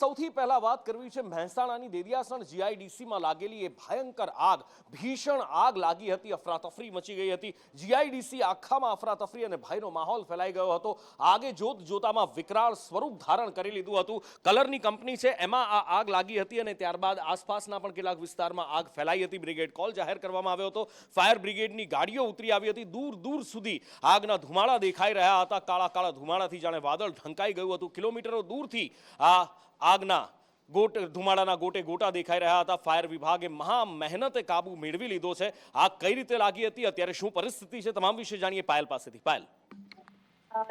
સૌથી પહેલા વાત કરવી છે મહેસાણાની દેડિયાસણ જીઆઈડીસીમાં લાગેલી એ ભયંકર આગ, ભીષણ આગ લાગી હતી, અફરાતફરી મચી ગઈ હતી। જીઆઈડીસી આખામાં અફરાતફરી અને ભયનો માહોલ ફેલાઈ ગયો હતો। આગે જોત જોતામાં વિકરાળ સ્વરૂપ ધારણ કરી લીધું હતું। કલરની કંપની છે એમાં આ આગ લાગી હતી અને ત્યારબાદ આસપાસના પણ કેટલાક વિસ્તારમાં આગ ફેલાઈ હતી। બ્રિગેડ કોલ જાહેર કરવામાં આવ્યો હતો। ફાયર બ્રિગેડની ગાડીઓ ઉતરી આવી હતી। દૂર દૂર સુધી આગના ધુમાડા દેખાઈ રહ્યા હતા। કાળા કાળા ધુમાડાથી જાણે વાદળ ઢંકાઈ ગયું હતું। કિલોમીટરો દૂરથી આ આગના ધુમાડાના ગોટે ગોટા દેખાઈ રહ્યા હતા। ફાયર વિભાગે મહા મહેનતે કાબુ મેળવી લીધો છે। આગ કઈ રીતે લાગી હતી, અત્યારે શું પરિસ્થિતિ છે, તમામ વિશે જાણીએ પાયલ પાસેથી। પાયલ,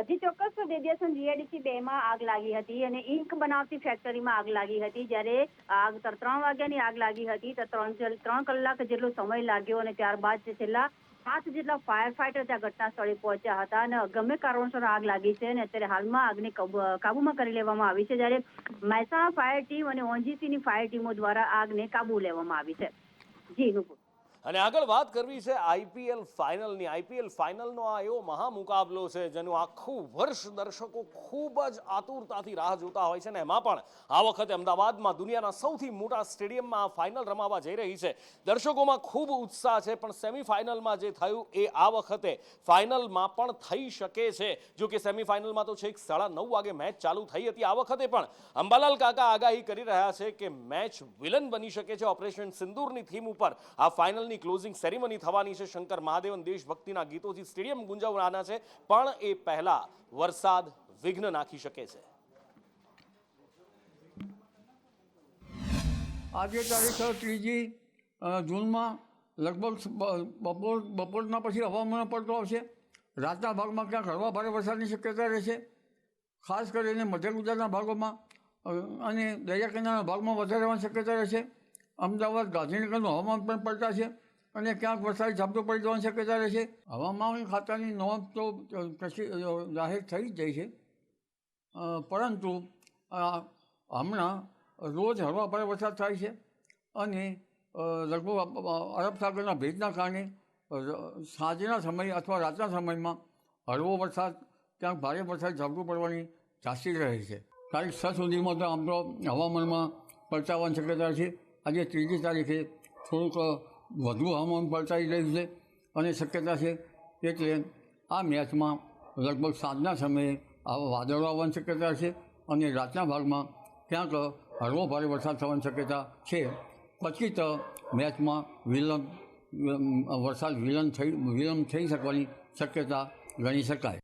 જી ચોક્કસ, દેડિયાસણ જીઆઈડીસી 2 માં આગ લાગી હતી અને ઇંક બનાવતી ફેક્ટરીમાં આગ લાગી હતી। જ્યારે આગ 3 વાગ્યાની આગ લાગી હતી તો 3 કલાક જેટલો સમય લાગ્યો અને ત્યારબાદ છેલ્લા 7 જેટલા ફાયર ફાઈટર ત્યાં ઘટના સ્થળે પહોંચ્યા હતા અને ગમે કારણોસર આગ લાગી છે અને અત્યારે હાલમાં આગને કાબુમાં કરી લેવામાં આવી છે। જ્યારે મહેસાણા ફાયર ટીમ અને ઓનજીસીની ફાયર ટીમો દ્વારા આગને કાબુ લેવામાં આવી છે। જી નુપુર, અને આગળ વાત કરવી છે આઈપીએલ ફાઇનલની। આઈપીએલ ફાઇનલનો આ એવો મહા મુકાબલો છે જેનું આખું વર્ષ દર્શકો ખૂબ જ આતુરતાથી રાહ જોતા હોય છે ને એમાં પણ આ વખતે અમદાવાદમાં દુનિયાના સૌથી મોટા સ્ટેડિયમમાં આ ફાઇનલ રમાવા જઈ રહી છે। દર્શકોમાં ખૂબ ઉત્સાહ છે, પણ સેમીફાઇનલમાં જે થયું એ આ વખતે ફાઇનલમાં પણ થઈ શકે છે। જો કે સેમીફાઇનલમાં તો છેક 9:30 વાગે મેચ ચાલુ થઈ હતી। આ વખતે પણ અંબાલાલ કાકા આગાહી કરી રહ્યા છે કે મેચ વિલન બની શકે છે। ઓપરેશન સિંદૂરની થીમ ઉપર આ ફાઇનલની ક્લોઝિંગ સેરેમની થવાની છે। શંકર મહાદેવન દેશભક્તિના ગીતોથી સ્ટેડિયમ ગુંજવવાના છે, પણ એ પહેલા વરસાદ વિઘ્ન નાખી શકે છે। આજે તારીખ 3 જૂનમાં લગભગ બપોરના પછી હવામાન પડતો આવશે। રાતના ભાગમાં ક્યાંક હળવા ભારે વરસાદની શક્યતા રહેશે, ખાસ કરીને મધ્ય ગુજરાતના ભાગોમાં અને દરિયા કિનારાના ભાગમાં વધારે રહેવાની શક્યતા રહેશે। અમદાવાદ, ગાંધીનગરનું હવામાન પણ પલટાશે અને ક્યાંક વરસાદી ઝાપટું પડી જવાની શક્યતા રહેશે। હવામાન ખાતાની નોંધ તો જાહેર થઈ જ જાય છે, પરંતુ હમણાં રોજ હળવા ભારે વરસાદ થાય છે અને લગભગ અરબ સાગરના ભેજના કારણે સાંજના સમયે અથવા રાતના સમયમાં હળવો વરસાદ, ક્યાંક ભારે વરસાદ ઝાપટું પડવાની જાસ્તી રહે છે। તારીખ 6 સુધીમાં તો આમ તો હવામાનમાં પલટાવાની શક્યતા છે। આજે 3જી તારીખે થોડુંક વધુ હવામાન પલટાઈ રહ્યું છે અને શક્યતા છે, એટલે આ મેચમાં લગભગ સાંજના સમયે આવા વાદળો આવવાની શક્યતા છે અને રાતના ભાગમાં ક્યાંક હળવો ભારે વરસાદ થવાની શક્યતા છે। પછી તો મેચમાં વરસાદ વિલંબ થઈ શકવાની શક્યતા ગણી શકાય।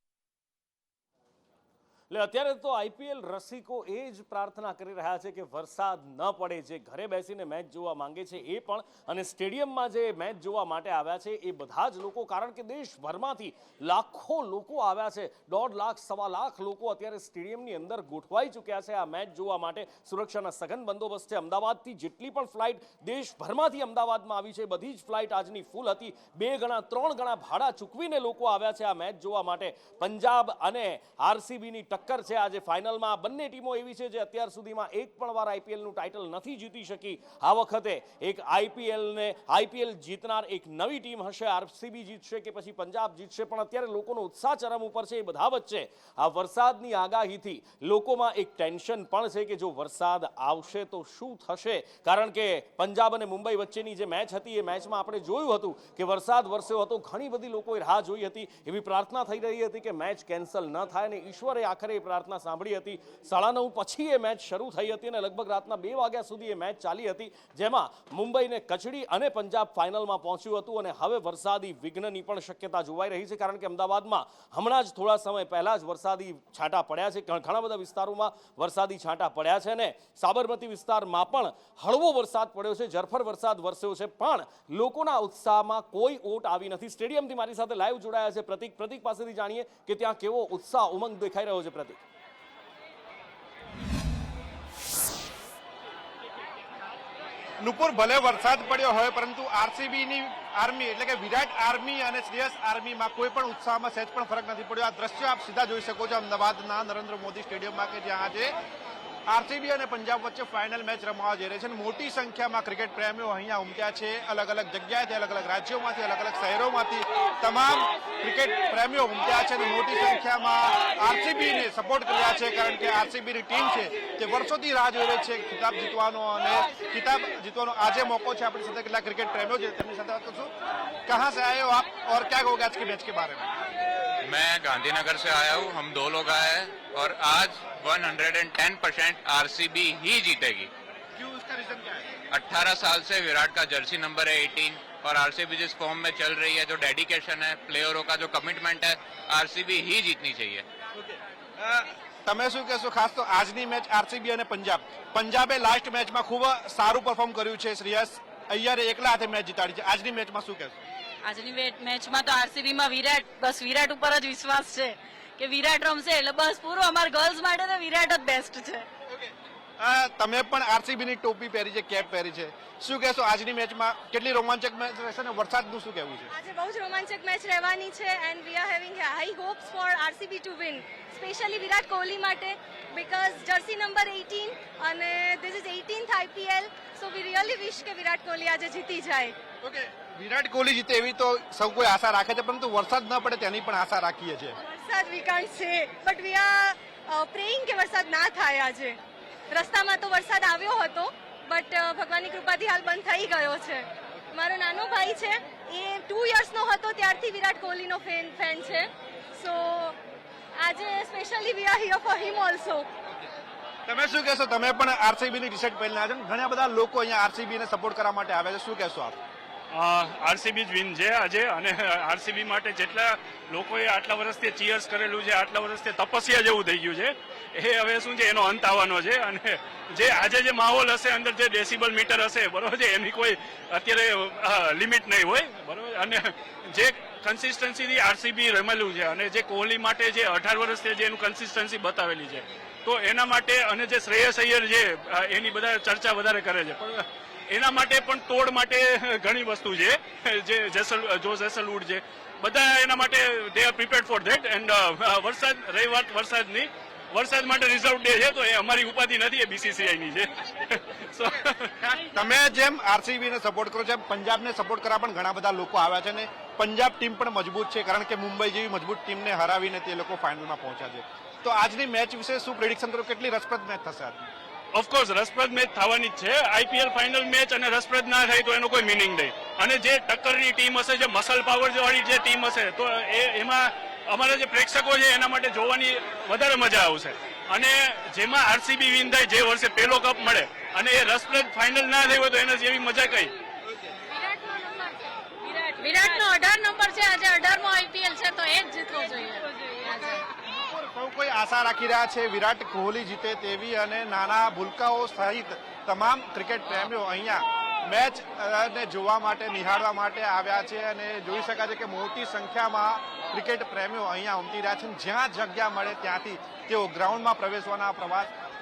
એટલે અત્યારે તો આઈપીએલ રસિકો એ જ પ્રાર્થના કરી રહ્યા છે કે વરસાદ ન પડે। જે ઘરે બેસીને મેચ જોવા માંગે છે એ પણ, અને સ્ટેડિયમમાં જે મેચ જોવા માટે આવ્યા છે એ બધા જ લોકો, કારણ કે દેશભરમાંથી લાખો લોકો આવ્યા છે। 1.5 લાખ, 1.25 લાખ લોકો અત્યારે સ્ટેડિયમની અંદર ગોઠવાઈ ચૂક્યા છે આ મેચ જોવા માટે। સુરક્ષાના સઘન બંદોબસ્ત છે। અમદાવાદથી જેટલી પણ ફ્લાઇટ દેશભરમાંથી અમદાવાદમાં આવી છે બધી જ ફ્લાઇટ આજની ફૂલ હતી। 2 ગણા 3 ગણા ભાડા ચૂકવીને લોકો આવ્યા છે આ મેચ જોવા માટે। પંજાબ અને આરસીબીની ટક્કર છે આજે ફાઇનલમાં। બંને ટીમો એવી છે જે અત્યાર સુધીમાં એક પણ વાર આઈપીએલનું ટાઇટલ નથી જીતી શકી। આ વખતે એક આઈપીએલ જીતનાર એક નવી ટીમ હશે। આરસીબી જીતશે કે પછી પંજાબ જીતશે, પણ અત્યારે લોકોનો ઉત્સાહ ચરમ ઉપર છે। એ બધા વચ્ચે આ વરસાદની આગાહીથી લોકોમાં એક ટેન્શન પણ છે કે જો વરસાદ આવશે તો શું થશે, કારણ કે પંજાબ અને મુંબઈ વચ્ચેની જે મેચ હતી એ મેચમાં આપણે જોયું હતું કે વરસાદ વરસ્યો હતો। ઘણી બધી લોકોએ રાહ જોઈ હતી, એવી પ્રાર્થના થઈ રહી હતી કે મેચ કેન્સલ ન થાય, અને ઈશ્વરે આખરે એ પ્રાર્થના સાંભળી હતી। 9:30 પછી એ મેચ શરૂ થઈ હતી અને લગભગ રાતના 2 વાગ્યા સુધી એ મેચ ચાલી હતી, જેમાં મુંબઈને કચડી અને પંજાબ ફાઇનલમાં પહોંચ્યું હતું। અને હવે વરસાદી વિઘ્નની પણ શક્યતા જોવાઈ રહી છે, કારણ કે અમદાવાદમાં હમણાં જ થોડા સમય પહેલા જ વરસાદી છાંટા પડ્યા છે। ઘણા બધા વિસ્તારોમાં વરસાદી છાંટા પડ્યા છે અને સાબરમતી વિસ્તારમાં પણ હળવો વરસાદ પડ્યો છે, ઝરફર વરસાદ વરસ્યો છે, પણ લોકોના ઉત્સાહમાં કોઈ ઓટ આવી નથી। સ્ટેડિયમથી મારી સાથે લાઈવ જોડાયા છે પ્રતિક પાસેથી જાણીએ કે ત્યાં કેવો ઉત્સાહ, ઉમંગ દેખાઈ રહ્યો છે। પ્રતિક, નુપુર, ભલે વરસાદ પડ્યો હોય પરંતુ આરસીબીની આર્મી એટલે કે વિરાટ આર્મી અને શ્રેયસ આર્મીમાં કોઈ પણ ઉત્સાહમાં સહેજ પણ ફરક નથી પડ્યો। આ દ્રશ્ય આપ સીધા જોઈ શકો છો અમદાવાદના નરેન્દ્ર મોદી સ્ટેડિયમમાં, કે જ્યાં આજે આરસીબી અને પંજાબ વચ્ચે ફાઇનલ મેચ રમવા જઈ રહી છે અને મોટી સંખ્યામાં ક્રિકેટ પ્રેમીઓ અહીંયા ઉમટ્યા છે. અલગ અલગ જગ્યાએથી, અલગ અલગ રાજ્યોમાંથી, અલગ અલગ શહેરોમાંથી તમામ ક્રિકેટ પ્રેમીઓ ઉમટ્યા છે અને મોટી સંખ્યામાં આરસીબીને સપોર્ટ કર્યા છે, કારણ કે આરસીબીની ટીમ છે તે વર્ષોથી રાહ જોઈ રહી છે ખિતાબ જીતવાનો, અને ખિતાબ જીતવાનો આજે મોકો છે. આપણી સાથે કેટલાક ક્રિકેટ પ્રેમીઓ છે, તેમની સાથે વાત કરશું. कहाँ से आए हो आप और क्या कहोगे आज के मैच के बारे में? मैं गांधीनगर से आया हूँ. हम 2 लोग आए हैं और आज 110% आरसीबी ही जीतेगी. क्यों, उसका रीजन क्या है? 18 साल से विराट का जर्सी नंबर है 18 और आरसीबी जिस फॉर्म में चल रही है, जो डेडिकेशन है, प्लेयरों का जो कमिटमेंट है, आरसीबी ही जीतनी चाहिए. તમે શું કહેશો? ખાસ તો આજની મેચ આરસીબી અને પંજાબે લાસ્ટ મેચમાં ખૂબ સારું પરફોર્મ કર્યું છે. શ્રેયસ અય્યરે એકલા હાથે મેચ જીતાડી છે. આજની મેચમાં શું કહેશો? આજની મેચમાં તો આરસીબી માં વિરાટ ઉપર જ વિશ્વાસ છે કે વિરાટ રમશે એટલે બસ પૂરું. અમારા ગર્લ્સ માટે તો વિરાટ જ બેસ્ટ છે. તમે પણ આરસીબી ની ટોપી પહેરી છે, કેપ પહેરી છે, શું કહેશો આજની મેચમાં કેટલી રોમાંચક મેચ રહેશે ને વરસાદનું શું કહેવું છે? આજે બહુ જ રોમાંચક મેચ રહેવાની છે and we are having high hopes for RCB to win, specially Virat Kohli માટે, બીકોઝ જર્સી નંબર 18 અને this is 18th IPL, so we really wish કે વિરાટ કોહલી આજે જીતી જાય. ઓકે, વિરાટ કોહલી જીતે એવી તો સૌ કોઈ આશા રાખે છે, પરંતુ વરસાદ ન પડે તેની પણ આશા રાખીએ છીએ. વરસાદ વી કાન્ટ સે, બટ વી આર પ્રેઇંગ કે વરસાદ ના થાય. આજે રસ્તામાં તો વરસાદ આવ્યો હતો, બટ ભગવાનની કૃપાથી હાલ બંધ થઈ ગયો છે. મારો નાનો ભાઈ છે, એ 2 યર્સનો હતો ત્યારથી વિરાટ કોહલીનો ફેન છે, સો આજે specially we are here for him also. તમે શું કહેશો? તમે પણ આરસીબી ની ટી-શર્ટ પહેરીને આવ્યા છો. ઘણા બધા લોકો અહીંયા આરસીબી ને સપોર્ટ કરવા માટે આવ્યા છે, શું કહેશો આપ? આરસીબી જ વિન છે આજે, અને આરસીબી માટે જેટલા લોકોએ આટલા વર્ષથી ચીયર્સ કરેલું છે, આટલા વર્ષથી તપસ્યા જેવું થઈ ગયું છે, એ હવે શું છે એનો અંત આવવાનો છે. અને જે આજે જે માહોલ હશે, અંદર જે ડેસિબલ મીટર હશે, બરોબર છે, એની કોઈ અત્યારે લિમિટ નહીં હોય, બરોબર. અને જે કન્સિસ્ટન્સીથી આરસીબી રમેલું છે, અને જે કોહલી માટે જે 18 વર્ષથી જે એનું કન્સિસ્ટન્સી બતાવેલી છે, તો એના માટે, અને જે શ્રેયસ અય્યર છે એની બધા ચર્ચા વધારે કરે છે, પણ એના માટે પણ તોડ માટે ઘણી વસ્તુ છે. જે જો જેસલવુડ છે, બધા એના માટે they are prepared for that. And વરસાદ, રહી વાત વરસાદની, વરસાદ માટે રિઝર્વ ડે છે, તો એ અમારી ઉપાધિ નથી, એ બીસીસીઆઈ ની છે. તમે જેમ આરસીબી ને સપોર્ટ કરો છો, પંજાબને સપોર્ટ કરવા પણ ઘણા બધા લોકો આવ્યા છે, અને પંજાબ ટીમ પણ મજબૂત છે, કારણ કે મુંબઈ જેવી મજબૂત ટીમને હરાવીને તે લોકો ફાઇનલમાં પહોંચ્યા છે. તો આજની મેચ વિશે શું પ્રેડિક્શન કરો? કેટલી રસપ્રદ મેચ થશે આજની? ઓફકોર્સ રસપ્રદ મેચ થવાની જ છે. આઈપીએલ ફાઇનલ મેચ અને રસપ્રદ ના થાય તો એનો કોઈ મિનિંગ નહીં. અને જે ટક્કરની ટીમ હશે, જે મસલ પાવર વાળી જે ટીમ હશે, તો એમાં અમારા જે પ્રેક્ષકો છે એના માટે જોવાની વધારે મજા આવશે. અને જેમાં આરસીબી વિન થાય, જે વર્ષે પહેલો કપ મળે, અને એ રસપ્રદ ફાઇનલ ના થઈ હોય તો એના જેવી મજા કઈ. વિરાટનો 18 નંબર છે, આજે 18મો આઈપીએલ છે, તો એ જ જીતવો જોઈએ. સૌ કોઈ આશા રાખી રહ્યા છે વિરાટ કોહલી જીતે તેવી, અને નાના ભૂલકાઓ સહિત તમામ ક્રિકેટ પ્રેમીઓ અહીંયા મેચ ને જોવા માટે, નિહાળવા માટે આવ્યા છે. અને જોઈ શકાય છે કે મોટી સંખ્યામાં ક્રિકેટ પ્રેમીઓ અહીંયા ઉમટી રહ્યા છે. જ્યાં જગ્યા મળે ત્યાંથી તેઓ ગ્રાઉન્ડમાં પ્રવેશવાના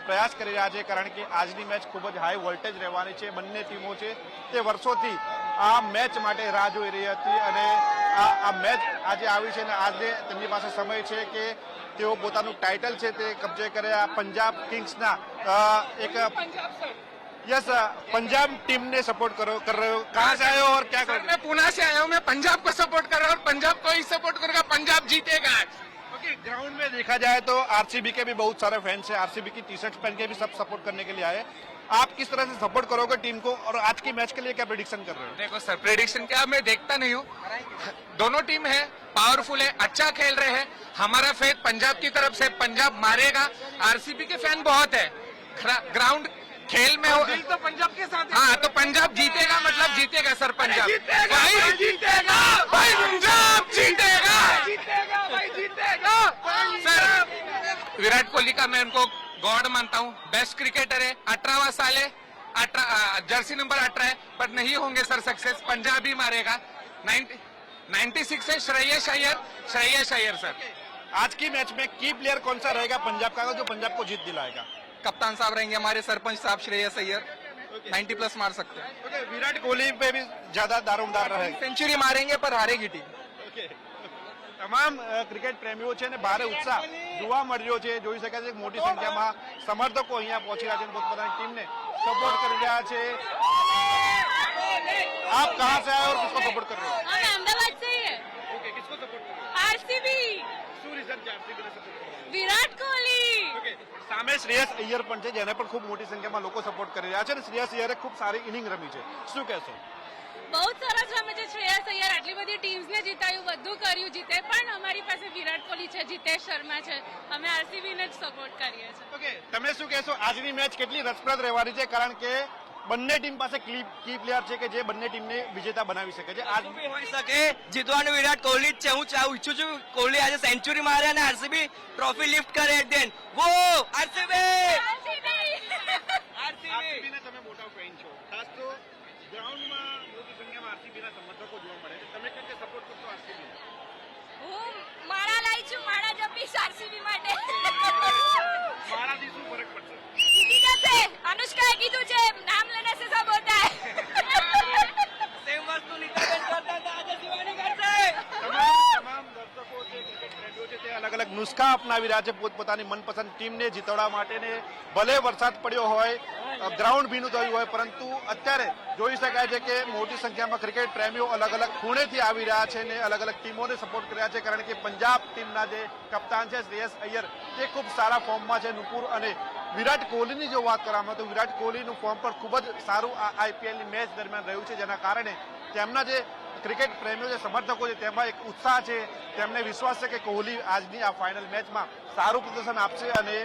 પ્રયાસ કરી રહ્યા છે, કારણ કે આજની મેચ ખૂબ જ હાઈ વોલ્ટેજ રહેવાની છે. બંને ટીમો છે તે વર્ષોથી આ મેચ માટે રાહ જોઈ રહી હતી, અને આ મેચ આજે આવી છે, અને આજે તેમની પાસે સમય છે કે તેઓ પોતાનું ટાઇટલ છે તે કબજે કરે. આ પંજાબ કિંગ્સના એક यस पंजाब टीम ने सपोर्ट कर रहे हो, कहाँ से आए हो और क्या सर? मैं पुणे से आया हूँ, मैं पंजाब को सपोर्ट कर रहा हूँ और पंजाब को ही सपोर्ट करूंगा, पंजाब जीतेगा आज. ओके, ग्राउंड में देखा जाए तो आरसीबी के भी बहुत सारे फैंस हैं, आरसीबी की टी-शर्ट पहन के भी सब सपोर्ट करने के लिए आए. आप किस तरह से सपोर्ट करोगे टीम को, और आज की मैच के लिए क्या प्रेडिक्शन कर रहे हो? देखो सर, प्रेडिक्शन क्या, मैं देखता नहीं हूँ. दोनों टीम है, पावरफुल है, अच्छा खेल रहे हैं. हमारा फेथ पंजाब की तरफ से, पंजाब मारेगा. आरसीबी के फैन बहुत है. ग्राउंड खेल में हो, दिल तो पंजाब के साथ है. हाँ, तो पंजाब जीतेगा, मतलब जीतेगा सर. पंजाब जीतेगा, भाई जीतेगा, भाई पंजाब जीतेगा, जीतेगा भाई, जीतेगा सर. विराट कोहली का मैं उनको गॉड मानता हूँ, बेस्ट क्रिकेटर है. 18वां साल है, जर्सी नंबर 18 है, पर नहीं होंगे सर सक्सेस. पंजाब ही मारेगा. 96 है श्रेयस अय्यर सर. आज की मैच में की प्लेयर कौन सा रहेगा पंजाब का, जो पंजाब को जीत दिलाएगा? कप्तान साहब रहेंगे, हमारे सरपंच साहब श्रेयस अय्यर. 90+ मार सकते हैं. ओके, विराट कोहली पे भी ज्यादा दारोमदार रहेगा. सेंचुरी मारेंगे पर हारेगी टीम. તમામ ક્રિકેટ પ્રેમીઓ છે ને ભારે ઉત્સાહ જોવા મળ્યો છે. જોઈ શકાય છે મોટી સંખ્યામાં સમર્થકો અહીંયા પહોંચી રહ્યા છે, પોતપોતાની ટીમને સપોર્ટ કરી રહ્યા છે. આપ કહાં સે આए और किसको सपोर्ट कर रहे हो? हम अहमदाबाद से ही है. ओके, किसको सपोर्ट कर रहे हो? आरसीबी, શું રીઝન છે આરસીબી ને સપોર્ટ કરવાનું? विराट कोहली. ઓકે, સામે શ્રેયસ અય્યર પણ છે, જેને પણ ખૂબ મોટી સંખ્યામાં લોકો સપોર્ટ કરી રહ્યા છે અને શ્રેયસ અય્યરે ખૂબ સારી ઇનિંગ રમી છે. શું કહેશો? બહુ સરસ રમે છે શ્રેયસ અય્યર. આટલી બધી ટીમ્સને જીતાયું, બધું કર્યું, જીતે પણ અમારી પાસે વિરાટ કોહલી છે, જીતેશ શર્મા છે. અમે આરસીબી ને જ સપોર્ટ કરીએ છીએ. ઓકે, તમે શું કહેશો આજની મેચ કેટલી રસપ્રદ રહેવાની છે? કારણ કે બંને ટીમ પાસે કી પ્લેયર છે કે જે બંને ટીમને વિજેતા બનાવી શકે છે. આજ હોઈ શકે જીતવાનું વિરાટ કોહલી જ છે. હું ઈચ્છું છું કોહલી આજે સેન્ચુરી મારે અને આરસીબી ટ્રોફી લિફ્ટ કરે એટ દેન વો આરસીબી. આરસીબી ને તમે મોટા ફેન છો, ખાસ તો ગ્રાઉન્ડમાં મોટી સંખ્યામાં આરસીબી ના સમર્થકો જોવા મળે છે. તમે કેમ સપોર્ટ કરશો આરસીબી? હું માળા લાઈ છું, માળા જપીશ આરસીબી માટે. મારાથી શું ફરક પડશે? જીતી જશે. અનુષ્કાએ કીધું છે નામ લેને સે સબ હોતા હૈ. સેમ વસ્તુ નીતાબેન કરતા હતા, આજે શિવાની કરશે. તમામ દર્શકો છે, ક્રિકેટ પ્રેમીઓ છે, તે અલગ અલગ નુસ્ખા અપનાવી રહ્યા છે પોતપોતાની મનપસંદ ટીમને જીતાડવા માટે. ને ભલે વરસાદ પડ્યો હોય, ગ્રાઉન્ડ ભીનું થયું હોય, પરંતુ અત્યારે જોઈ શકાય છે કે મોટી સંખ્યામાં ક્રિકેટ પ્રેમીઓ અલગ અલગ ખૂણેથી આવી રહ્યા છે ને અલગ અલગ ટીમોને સપોર્ટ કરી રહ્યા છે. કારણ કે પંજાબ ટીમના જે કપ્તાન છે શ્રેયસ અય્યર, તે ખૂબ સારા ફોર્મમાં છે. નુપુર અને વિરાટ કોહલીની જો વાત કરવામાં તો વિરાટ કોહલીનું ફોર્મ પણ ખૂબ જ સારું આ આઈપીએલની મેચ દરમિયાન રહ્યું છે, જેના કારણે તેમના જે ક્રિકેટ પ્રેમીઓ જે સમર્થકો છે તેમાં એક ઉત્સાહ છે. તેમને વિશ્વાસ છે કે કોહલી આજની આ ફાઇનલ મેચમાં સારું પ્રદર્શન આપશે અને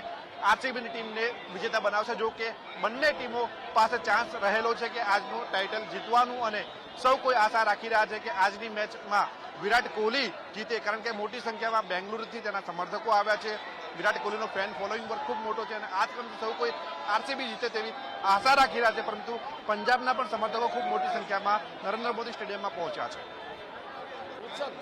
આરસીબીની ટીમને વિજેતા બનાવશે. જો કે બંને ટીમો પાસે ચાન્સ રહેલો છે કે આજનું ટાઇટલ જીતવાનું અને સૌ કોઈ આશા રાખી રહ્યા છે કે આજની મેચમાં વિરાટ કોહલી જીતે. કારણ કે મોટી સંખ્યામાં બેંગ્લુરુથી તેના સમર્થકો આવ્યા છે. વિરાટ કોહલીનો ફેન ફોલોઈંગ પણ ખૂબ મોટો છે અને આજ પણ સૌ કોઈ આરસીબી જીતે તેવી આશા રાખી રહ્યા છે. પરંતુ પંજાબના પણ સમર્થકો ખૂબ મોટી સંખ્યામાં નરેન્દ્ર મોદી સ્ટેડિયમમાં પહોંચ્યા છે.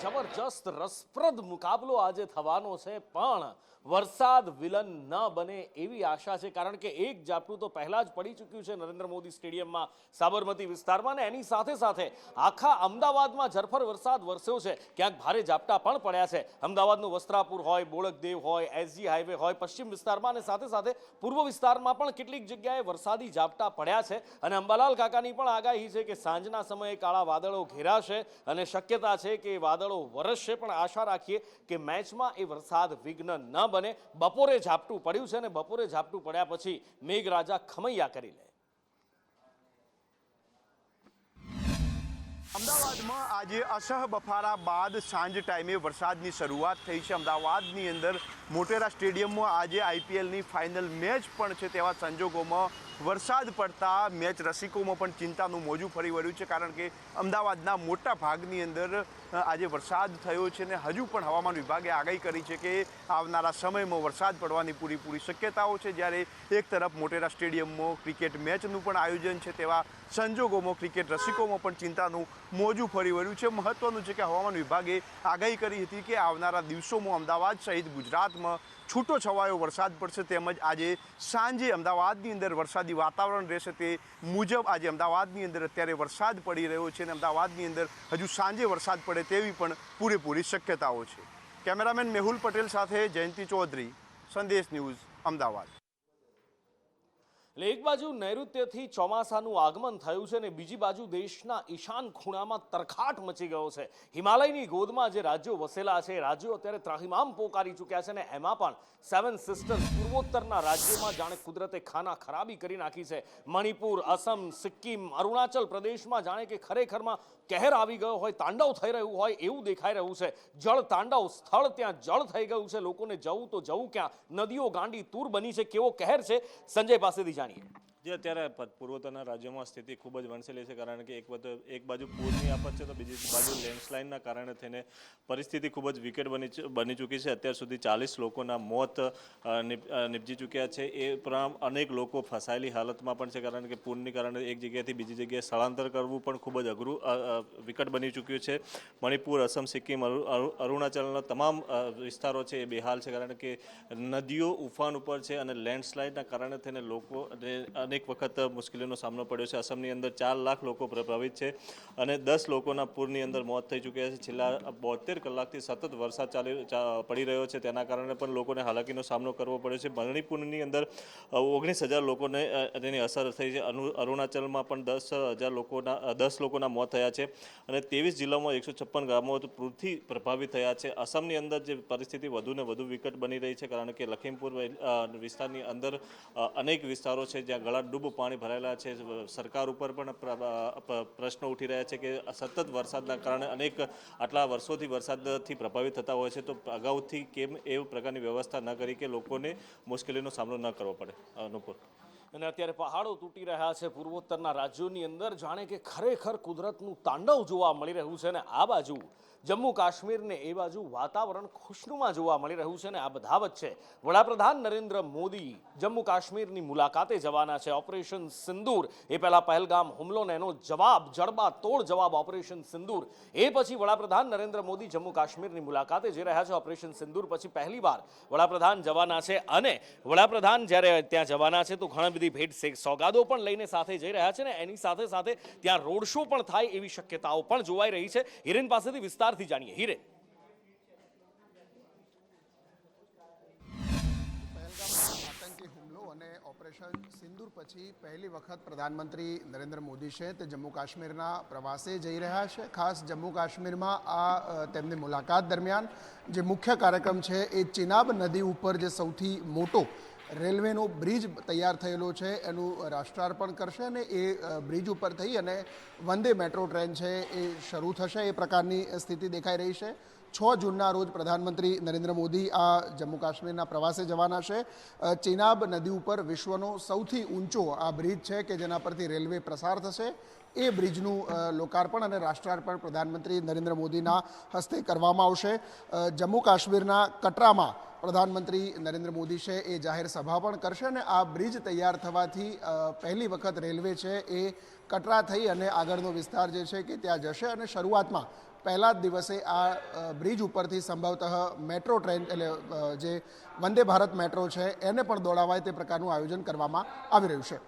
જબરજસ્ત રસપ્રદ મુકાબલો આજે થવાનો છે, પણ વરસાદ વિલન ન બને એવી આશા છે. કારણ કે એક ઝાપટું તો પહેલા જ પડી ચૂક્યું છે નરેન્દ્ર મોદી સ્ટેડિયમમાં સાબરમતી વિસ્તારમાં, ને એની સાથે સાથે આખા અમદાવાદમાં ઝરફર વરસાદ વરસ્યો છે. ક્યાંક ભારે ઝાપટા પણ પડ્યા છે. અમદાવાદનું વસ્ત્રાપુર હોય, બોળકદેવ હોય, એસજી હાઈવે હોય, પશ્ચિમ વિસ્તારમાં અને સાથે સાથે પૂર્વ વિસ્તારમાં પણ કેટલીક જગ્યાએ વરસાદી ઝાપટા પડ્યા છે. અને અંબાલાલ કાકાની પણ આગાહી છે કે સાંજના સમયે કાળા વાદળો ઘેરાશે અને શક્યતા છે કે વાદળો વરસશે. પણ આશા રાખીએ કે મેચમાં એ વરસાદ વિઘ્ન ન બને. બપોરે ઝાપટું પડ્યું છે અને બપોરે ઝાપટું પડ્યા પછી મેઘરાજા ખમૈયા કરી લે. અમદાવાદમાં આજે અસહ બફારા બાદ સાંજ ટાઈમે વરસાદની શરૂઆત થઈ છે. અમદાવાદની અંદર મોટેરા સ્ટેડિયમમાં આજે આઈપીએલની ફાઇનલ મેચ પણ છે. તેવા સંજોગોમાં વરસાદ પડતા મેચ રસિકોમાં પણ ચિંતાનું મોજું ફરી વળ્યું છે. કારણ કે અમદાવાદના મોટા ભાગની અંદર આજે વરસાદ થયો છે અને હજુ પણ હવામાન વિભાગે આગાહી કરી છે કે આવનારા સમયમાં વરસાદ પડવાની પૂરી શક્યતાઓ છે. જ્યારે એક તરફ મોટેરા સ્ટેડિયમમાં ક્રિકેટ મેચનું પણ આયોજન છે. તેવા સંજોગોમાં ક્રિકેટ રસિકોમાં પણ ચિંતાનું મોજું ફરી વળ્યું છે. મહત્વનું છે કે હવામાન વિભાગે આગાહી કરી હતી કે આવનારા દિવસોમાં અમદાવાદ સહિત ગુજરાતમાં છૂટો છવાયો વરસાદ પડશે. તેમજ આજે સાંજે અમદાવાદની અંદર વરસાદી વાતાવરણ રહેશે. તે મુજબ આજે અમદાવાદની અંદર અત્યારે વરસાદ પડી રહ્યો છે અને અમદાવાદની અંદર હજુ સાંજે વરસાદ પડે તેવી પણ પૂરેપૂરી શક્યતાઓ છે. કેમેરામેન મેહુલ પટેલ સાથે જયંતિ ચૌધરી, સંદેશ ન્યૂઝ, અમદાવાદ. એટલે એક બાજુ નૈઋત્યથી ચોમાસાનું આગમન થયું છે અને બીજી બાજુ દેશના ઈશાન ખૂણામાં તરખાટ મચી ગયો છે. હિમાલયની ગોદમાં જે રાજ્યો વસેલા છે, રાજ્યો અત્યારે ત્રાહિમામ પોકારી ચૂક્યા છે અને એમાં પણ સેવન સિસ્ટર્સ પૂર્વોત્તરના રાજ્યોમાં જાણે કુદરતે ખાના ખરાબી કરી નાખી છે. મણિપુર, અસમ, સિક્કિમ, અરુણાચલ પ્રદેશમાં જાણે કે ખરેખરમાં કહેર આવી ગયો હોય, તાંડવ થઈ રહ્યું હોય એવું દેખાઈ રહ્યું છે. જળ તાંડવ સ્થળ ત્યાં જળ થઈ ગયું છે. લોકોને જવું તો જવું ક્યાં, નદીઓ ગાંડી તૂર બની છે. કેવો કહેર છે, સંજય પાસેથી જાણીએ. જે અત્યારે પૂર્વોત્તરના રાજ્યોમાં સ્થિતિ ખૂબ જ વણસેલી છે. કારણ કે એક બાજુ પૂરની આફત છે તો બીજી બાજુ લેન્ડસ્લાઇડના કારણે થઈને પરિસ્થિતિ ખૂબ જ વિકટ બની ચૂકી છે. અત્યાર સુધી 40 લોકોના મોત નિપજી ચૂક્યા છે. એ ઉપરાંત અનેક લોકો ફસાયેલી હાલતમાં પણ છે. કારણ કે પૂરની કારણે એક જગ્યાએથી બીજી જગ્યાએ સ્થળાંતર કરવું પણ ખૂબ જ અઘરું વિકટ બની ચૂક્યું છે. મણિપુર, અસમ, સિક્કિમ, અરુણાચલના તમામ વિસ્તારો છે એ બેહાલ છે. કારણ કે નદીઓ ઉફાન ઉપર છે અને લેન્ડસ્લાઇડના કારણે થઈને લોકો અનેક વખત મુશ્કેલીનો સામનો પડ્યો છે. અસમની અંદર 4 લાખ લોકો પ્રભાવિત છે અને 10 લોકોના પૂરની અંદર મોત થઈ ચૂક્યા છે. છેલ્લા 72 કલાકથી સતત વરસાદ પડી રહ્યો છે, તેના કારણે પણ લોકોને હાલાકીનો સામનો કરવો પડ્યો છે. મણિપુરની અંદર 19,000 લોકોને તેની અસર થઈ છે. અરુણાચલમાં પણ 10 લોકોના મોત થયા છે અને 23 જિલ્લામાં 156 ગામો પૂરથી પ્રભાવિત થયા છે. અસમની અંદર જે પરિસ્થિતિ વધુ ને વધુ વિકટ બની રહી છે, કારણ કે લખીમપુર વિસ્તારની અંદર અનેક વિસ્તારો છે જ્યાં ગળાડૂબ પાણી ભરાયેલા છે. સરકાર ઉપર પણ પ્રશ્નો ઉઠી રહ્યા છે કે સતત વરસાદના કારણે અનેક આટલા વર્ષોથી વરસાદથી પ્રભાવિત થતા હોય છે, તો અગાઉથી કેમ એ પ્રકારની વ્યવસ્થા ન કરી કે લોકોને મુશ્કેલીનો સામનો ન કરવો પડે. અનુપુર. અને અત્યારે પહાડો તૂટી રહ્યા છે પૂર્વોત્તરના રાજ્યોની અંદર, જાણે કે ખરેખર કુદરતનું તાંડવ જોવા મળી રહ્યું છે. અને આ બાજુ જમ્મુ કાશ્મીરને એ બાજુ વાતાવરણ ખુશનુમા જોવા મળી રહ્યું છે. અને આ બધા વચ્ચે વડાપ્રધાન નરેન્દ્ર મોદી જમ્મુ કાશ્મીરની મુલાકાતે જવાના છે. ઓપરેશન સિંદૂર એ પહેલા પહેલગામ હુમલો ને એનો જવાબ, જડબાતોડ જવાબ ઓપરેશન સિંદૂર. એ પછી વડાપ્રધાન નરેન્દ્ર મોદી જમ્મુ કાશ્મીરની મુલાકાતે જઈ રહ્યા છે. ઓપરેશન સિંદૂર પછી પહેલીવાર વડાપ્રધાન જવાના છે અને વડાપ્રધાન જ્યારે ત્યાં જવાના છે તો ઘણી બધી ભેટ સોગાદો પણ લઈને સાથે જઈ રહ્યા છે ને એની સાથે સાથે ત્યાં રોડ શો પણ થાય એવી શક્યતાઓ પણ જોવાઈ રહી છે. હિરેન પાસેથી વિસ્તારથી જાણીએ. હિરેન. આતંકી હુમલો અને ઓપરેશન સિંદૂર પછી પહેલી વખત પ્રધાનમંત્રી નરેન્દ્ર મોદી છે તે જમ્મુ કાશ્મીરના પ્રવાસે જઈ રહ્યા છે. ખાસ જમ્મુ કાશ્મીરમાં આ તેમની મુલાકાત દરમિયાન જે મુખ્ય કાર્યક્રમ છે એ ચિનાબ નદી ઉપર જે સૌથી મોટો રેલવેનો બ્રિજ તૈયાર થયેલો છે એનું રાષ્ટ્રાર્પણ કરશે અને એ બ્રિજ ઉપર થઈ અને વંદે મેટ્રો ટ્રેન છે એ શરૂ થશે. એ પ્રકારની સ્થિતિ દેખાઈ રહી છે. 6 જૂનના રોજ પ્રધાનમંત્રી નરેન્દ્ર મોદી આ જમ્મુ કાશ્મીરના પ્રવાસે જવાના છે. ચિનાબ નદી ઉપર વિશ્વનો સૌથી ઊંચો આ બ્રિજ છે કે જેના પરથી રેલવે પ્રસાર થશે. એ બ્રિજનું લોકાર્પણ અને રાષ્ટ્રાર્પણ પ્રધાનમંત્રી નરેન્દ્ર મોદીના હસ્તે કરવામાં આવશે. જમ્મુ કાશ્મીરના કટરામાં પ્રધાનમંત્રી નરેન્દ્ર મોદી છે એ જાહેર સભા પણ કરશે અને આ બ્રિજ તૈયાર થવાથી પહેલી વખત રેલવે છે એ કટરા થઈ અને આગળનો વિસ્તાર જે છે કે ત્યાં જશે અને શરૂઆતમાં પહેલા જ દિવસે આ બ્રિજ ઉપરથી સંભવતઃ મેટ્રો ટ્રેન એટલે જે વંદે ભારત મેટ્રો છે એને પણ દોડાવાય તે પ્રકારનું આયોજન કરવામાં આવી રહ્યું છે.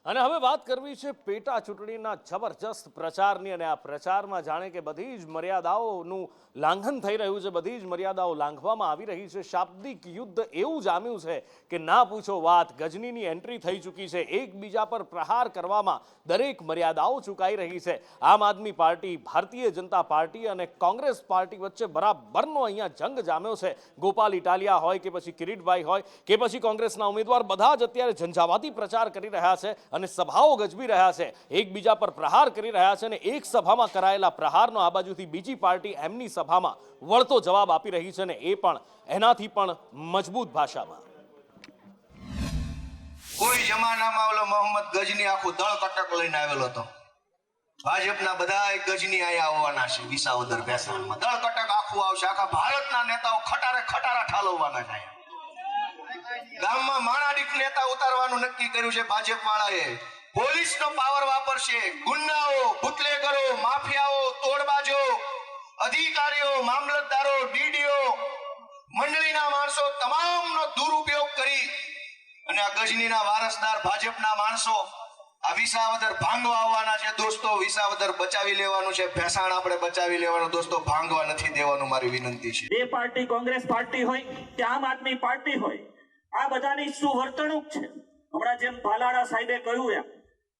અને હવે વાત કરવી છે પેટા ચૂંટણીના જબરજસ્ત પ્રચારની. અને આ પ્રચારમાં જાણે કે બધી જ મર્યાદાઓનું લાંઘન થઈ રહ્યું છે, બધી જ મર્યાદાઓ લાંઘવામાં આવી રહી છે. શાબ્દિક યુદ્ધ એવું જામ્યું છે કે ના પૂછો વાત. ગજનીની એન્ટ્રી થઈ ચૂકી છે. એકબીજા પર પ્રહાર કરવામાં દરેક મર્યાદાઓ ચૂકાઈ રહી છે. આમ આદમી પાર્ટી, ભારતીય જનતા પાર્ટી અને કોંગ્રેસ પાર્ટી વચ્ચે બરાબરનો અહીંયા જંગ જામ્યો છે. ગોપાલ ઇટાલિયા હોય કે પછી કિરીટભાઈ હોય કે પછી કોંગ્રેસના ઉમેદવાર, બધા જ અત્યારે ઝંઝાવાતી પ્રચાર કરી રહ્યા છે અને સભાઓ ગજવી રહ્યા છે, એકબીજા પર પ્રહાર કરી રહ્યા છે. અને એક સભામાં કરાયેલા પ્રહારનો આ બાજુથી બીજી પાર્ટી એમની સભામાં વળતો જવાબ આપી રહી છે ને એ પણ એનાથી પણ મજબૂત ભાષામાં. કોઈ જમાનામાં ઓલો મોહમ્મદ ગજની આખું દળ કટક લઈને આવેલો હતો. ભાજપના બધા ગજની અહીંયા આવવાના છે. વિસાવદર બેસાણમાં દળ કટક આખું આવશે. આખા ભારતના નેતાઓ ખટારા ઠાલવવાના છે. ગામમાં માણાડીક નેતા ઉતારવાનું નક્કી કર્યું છે ભાજપ વાળાએ. પોલીસનો પાવર વાપરશે. ગુંડાઓ, બુટલેગરો, માફિયાઓ, તોડબાજો, અધિકારીઓ, મામલતદારો, ડીડીઓ, મંડળીના માણસો તમામનો દુરુપયોગ કરી અને આ ગજનીના વારસદાર ભાજપના માણસો આ વિસાવદર ભાંગવા આવવાના છે. દોસ્તો, વિસાવદર બચાવી લેવાનું છે. ભેસાણ આપણે બચાવી લેવાનું દોસ્તો, ભાંગવા નથી દેવાનું. મારી વિનંતી છે. બે પાર્ટી, કોંગ્રેસ પાર્ટી હોય કે આમ આદમી પાર્ટી હોય, આ બધાની શું વર્તણૂક છે. હમણાં જેમ ભાલાડા સાહેબે કહ્યું એમ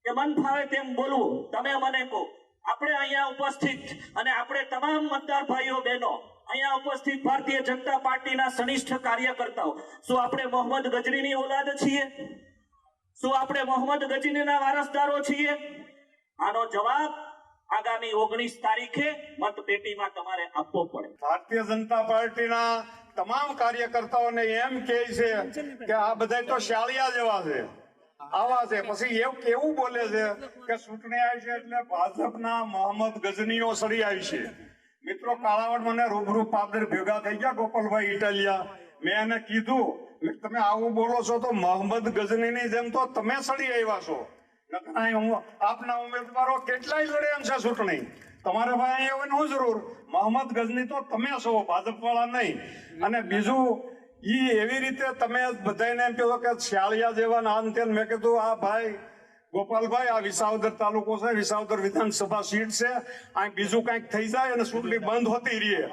કે મન ફાવે તેમ બોલવું. તમે મને કહો, આપણે અહીંયા ઉપસ્થિત અને આપણે તમામ મતદાર ભાઈઓ બહેનો અહીંયા ઉપસ્થિત ભારતીય જનતા પાર્ટીના સનિષ્ઠ કાર્યકર્તાઓ, શું આપણે મોહમ્મદ ગજનીની ઓલાદ છીએ? શું આપણે મોહમ્મદ ગજનીના વારસદારો છીએ? આનો જવાબ આગામી 19 તારીખે મતપેટીમાં તમારે આપવો પડે. ભારતીય જનતા પાર્ટીના તમામ કાર્યકર્તાઓને એમ કહે છે કે આ બધા તો શાળિયા જેવા છે, આવા છે. પછી એવું કેવું બોલે છે કે ચૂંટણી આવી છે એટલે ભાજપના મોહમ્મદ ગજનીઓ સડી આવી છે. મિત્રો, કાળાવડ મને રૂબરૂ પાદર ભેગા થઈ ગયા ગોપાલભાઈ ઇટાલિયા. મેં એને કીધું તમે આવું બોલો છો તો મોહમ્મદ ગજનીની જેમ તો તમે સડી આવ્યા છો. આપના ઉમેદવારો કેટલાય લડે એમ છે ચૂંટણી. તમારે ભાઈ એવું શું જરૂર? મોહમ્મદ ગજની તો તમે છો, ભાજપ વાળા નહીં. અને બીજું ઈ એવી રીતે તમે બધાને એમ કહો કે શાળિયા જેવા ના અંતે મેં કીધું આ ભાઈ ગોપાલભાઈ આ વિસાવદર તાલુકો છે, વિસાવદર વિધાનસભા સીટ છે, આ બીજું કંઈક થઈ જાય અને ચૂંટણી બંધ હોતી રહે.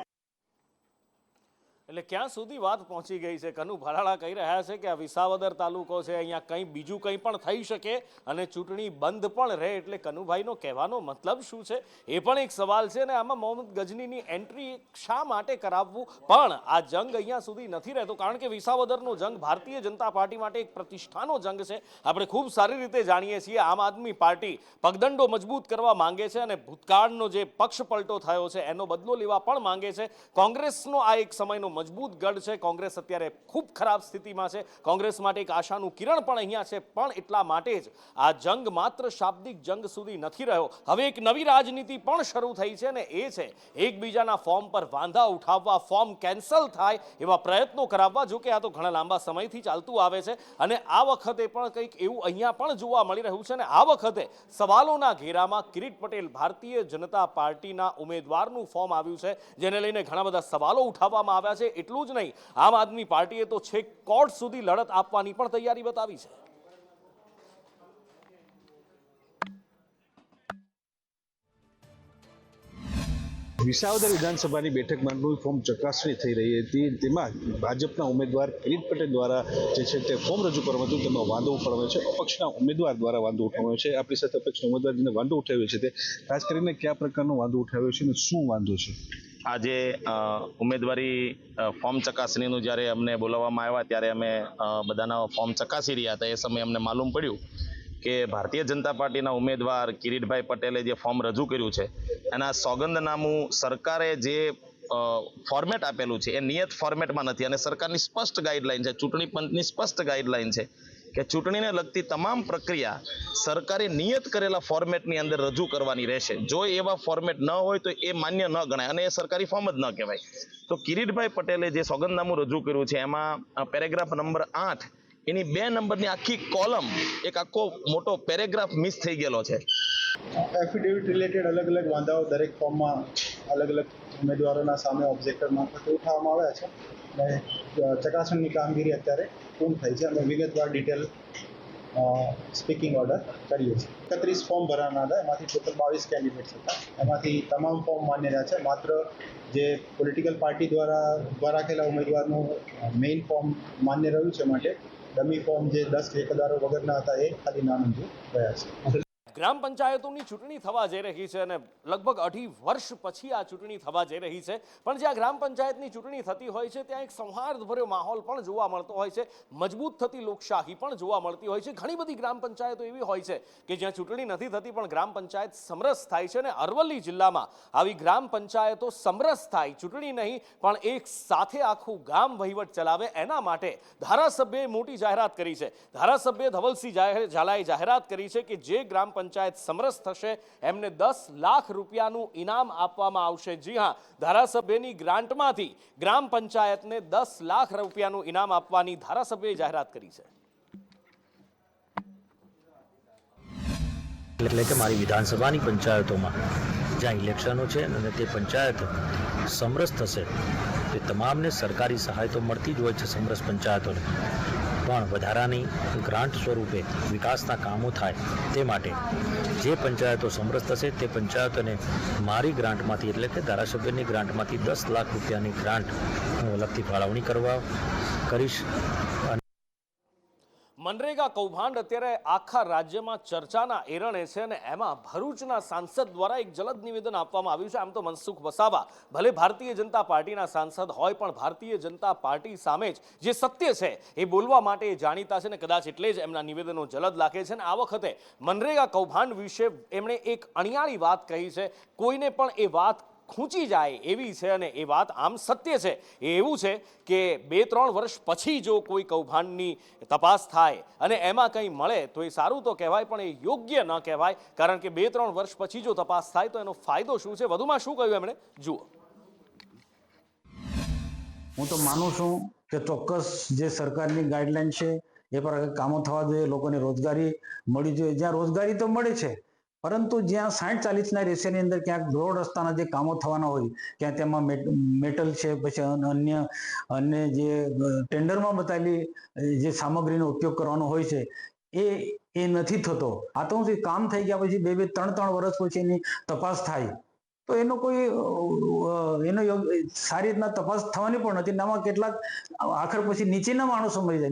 એટલે ક્યાં સુધી વાત પહોંચી ગઈ છે? કનુ ભરાડા કહી રહ્યા છે કે આ વિસાવદર તાલુકો છે, અહીંયા કંઈ બીજું કંઈ પણ થઈ શકે અને ચૂંટણી બંધ પણ રહે. એટલે કનુભાઈનો કહેવાનો મતલબ શું છે એ પણ એક સવાલ છે. અને આમાં મોહમ્મદ ગજનીની એન્ટ્રી શા માટે કરાવવું? પણ આ જંગ અહીંયા સુધી નથી રહેતો, કારણ કે વિસાવદરનો જંગ ભારતીય જનતા પાર્ટી માટે એક પ્રતિષ્ઠાનો જંગ છે. આપણે ખૂબ સારી રીતે જાણીએ છીએ. આમ આદમી પાર્ટી પગદંડો મજબૂત કરવા માંગે છે અને ભૂતકાળનો જે પક્ષ પલટો થયો છે એનો બદલો લેવા પણ માંગે છે. કોંગ્રેસનો આ એક સમયનો મજબૂત ગઢ છે. કોંગ્રેસ અત્યારે ખૂબ ખરાબ સ્થિતિમાં છે. કોંગ્રેસ માટે એક આશાનું કિરણ પણ અહીંયા છે. પણ એટલા માટે જ આ જંગ માત્ર શાબ્દિક જંગ સુધી નથી રહ્યો. હવે એક નવી રાજનીતિ પણ શરૂ થઈ છે અને એ છે એકબીજાના ફોર્મ પર વાંધા ઉઠાવવા, ફોર્મ કેન્સલ થાય એવા પ્રયત્નો કરાવવા. જો કે આ તો ઘણા લાંબા સમયથી ચાલતું આવે છે અને આ વખતે પણ કંઈક એવું અહીંયા પણ જોવા મળી રહ્યું છે. અને આ વખતે સવાલોના ઘેરામાં કિરીટ પટેલ ભારતીય જનતા પાર્ટીના ઉમેદવારનું ફોર્મ આવ્યું છે, જેને લઈને ઘણા બધા સવાલો ઉઠાવવામાં આવ્યા છે. એટલું જ નહીં, આમ આદમી પાર્ટીએ તો છેક કોર્ટ સુધી લડત આપવાની પણ તૈયારી બતાવી છે. વિસાવદર વિધાનસભાની બેઠક માટેનું ફોર્મ ચકાસણી થઈ રહી હતી. તેમાં ભાજપના ઉમેદવાર કિરીટ પટેલ દ્વારા જે છે તે ફોર્મ રજૂ કરવામાં હતું, તેમાં વાંધો ઉઠાવ્યો છે. અપક્ષના ઉમેદવાર દ્વારા વાંધો ઉઠાવ્યો છે. આપણી સાથે અપક્ષના ઉમેદવાર જેને વાંધો ઉઠાવ્યો છે તે ખાસ કરીને કયા પ્રકારનો વાંધો ઉઠાવ્યો છે અને શું વાંધો છે? આજે ઉમેદવારી ફોર્મ ચકાસણીનું જ્યારે અમને બોલાવવામાં આવ્યા ત્યારે અમે બધાના ફોર્મ ચકાસી રહ્યા હતા. એ સમયે અમને માલુમ પડ્યું કે ભારતીય જનતા પાર્ટીના ઉમેદવાર કિરીટભાઈ પટેલે જે ફોર્મ રજૂ કર્યું છે એના સોગંદનામું સરકારે જે ફોર્મેટ આપેલું છે એ નિયત ફોર્મેટમાં નથી. અને સરકારની સ્પષ્ટ ગાઈડલાઈન છે, ચૂંટણી પંચની સ્પષ્ટ ગાઈડલાઈન છે કે ચૂંટણીને લગતી તમામ પ્રક્રિયા સરકારે નિયત કરેલા ફોર્મેટની અંદર રજૂ કરવાની રહેશે. જો એવા ફોર્મેટ ન હોય તો એ માન્ય ન ગણાય અને એ સરકારી ફોર્મ જ ન કહેવાય. તો કિરીટભાઈ પટેલે જે સોગંદનામું રજૂ કર્યું છે એમાં પેરેગ્રાફ નંબર 8 એની 2 નંબરની આખી કોલમ, એક આખો મોટો પેરેગ્રાફ મિસ થઈ ગયેલો છે. એફિડેવિટ રિલેટેડ અલગ અલગ વાંધાઓ દરેક ફોર્મમાં અલગ અલગ ઉમેદવારોના સામે ઓબ્જેક્ટર મારફતે ઉઠાવવામાં આવ્યા છે અને ચકાસણીની કામગીરી અત્યારે પૂર્ણ થઈ છે. અમે વિગતવાર ડિટેલ સ્પીકિંગ ઓર્ડર કરીએ છીએ. 31 ફોર્મ ભરવાના હતા, એમાંથી ટોટલ 22 કેન્ડિડેટ્સ હતા. એમાંથી તમામ ફોર્મ માન્ય રહ્યા છે. માત્ર જે પોલિટિકલ પાર્ટી દ્વારા રાખેલા ઉમેદવારનું મેઇન ફોર્મ માન્ય રહ્યું છે, માટે ડમી ફોર્મ જે 10 ઠેકેદારો વગરના હતા એ ખાલી નામંજૂર રહ્યા છે. ગ્રામ પંચાયતોની ચૂંટણી થવા જઈ રહી છે અને લગભગ 2.5 વર્ષ પછી આ ચૂંટણી થવા જઈ રહી છે. પણ જ્યાં ગ્રામ પંચાયતની ચૂંટણી થતી હોય છે ત્યાં એક સૌહાર્દભર્યો માહોલ પણ જોવા મળતો હોય છે. મજબૂત થતી લોકશાહી પણ જોવા મળતી હોય છે. ઘણી બધી ગ્રામ પંચાયતો એવી હોય છે કે જ્યાં ચૂંટણી નથી થતી પણ ગ્રામ પંચાયત સમરસ થાય છે. અને અરવલ્લી જિલ્લામાં આવી ગ્રામ પંચાયતો સમરસ થાય, ચૂંટણી નહીં પણ એક સાથે આખું ગામ વહીવટ ચલાવે, એના માટે ધારાસભ્યએ મોટી જાહેરાત કરી છે. ધારાસભ્ય ધવલસિંહ ઝાલાએ જાહેરાત કરી છે કે જે ગ્રામ પંચાયત સમરસ થશે એમને 10 લાખ રૂપિયાનું ઇનામ આપવામાં આવશે. જી હા, ધારાસભ્યની ગ્રાન્ટમાંથી ગ્રામ પંચાયતને 10 લાખ રૂપિયાનું ઇનામ આપવાની ધારાસભ્યએ જાહેરાત કરી છે. એટલે કે મારી વિધાનસભાની પંચાયતોમાં જ્યાં ઇલેક્શનો છે અને તે પંચાયતો સમરસ થશે તે તમામને સરકારી સહાય તો મળતી જ હોય છે સમરસ પંચાયતોને, પણ વધારાની ગ્રાન્ટ સ્વરૂપે વિકાસના કામો થાય તે માટે જે પંચાયતો સમરસ થશે તે પંચાયતોને મારી ગ્રાન્ટમાંથી એટલે કે ધારાસભ્યની ગ્રાન્ટમાંથી 10 લાખ રૂપિયાની ગ્રાન્ટ હું અલગથી ફાળવણી કરીશ. મનરેગા કૌભાંડ અત્યારે આખા રાજ્યમાં ચર્ચાના એરણે છે અને એમાં ભરૂચના સાંસદ દ્વારા એક જલદ નિવેદન આપવામાં આવ્યું છે. આમ તો મનસુખ વસાવા ભલે ભારતીય જનતા પાર્ટીના સાંસદ હોય પણ ભારતીય જનતા પાર્ટી સામે જ જે સત્ય છે એ બોલવા માટે જાણીતા છે ને કદાચ એટલે જ એમના નિવેદનો જલદ લાગે છે. અને આ વખતે મનરેગા કૌભાંડ વિશે એમણે એક અણિયાળી વાત કહી છે. કોઈને પણ એ વાત ખૂંચી જાય એવી છે અને એ વાત આમ સત્ય છે. એ એવું છે કે 2-3 વર્ષ પછી જો કોઈ કૌભાંડની તપાસ થાય અને એમાં કંઈ મળે તો એ સારું તો કહેવાય પણ એ યોગ્ય ન કહેવાય, કારણ કે 2-3 વર્ષ પછી જો તપાસ થાય તો એનો ફાયદો શું છે? વધુમાં શું કહ્યું એમણે, જુઓ. હું તો માનું છું કે ચોક્કસ જે સરકારની ગાઈડલાઈન છે એ પર કામો થવા જોઈએ, લોકોને રોજગારી મળવી જોઈએ. જ્યાં રોજગારી તો મળે છે પરંતુ જ્યાં 60-40ના રેશિયોની અંદર ક્યાંક રોડ રસ્તાના જે કામો થવાના હોય ક્યાં તેમાં મેટલ છે, પછી અન્ય જે ટેન્ડરમાં બતાવેલી જે સામગ્રીનો ઉપયોગ કરવાનો હોય છે એ નથી થતો. આતંકથી કામ થઈ ગયા પછી 2-3 વર્ષ પછી એની તપાસ થાય તો એનો કોઈ સારી રીતના તપાસ થવાની પણ નથી. આમાં કેટલાક આખર પછી નીચેના માણસો મરી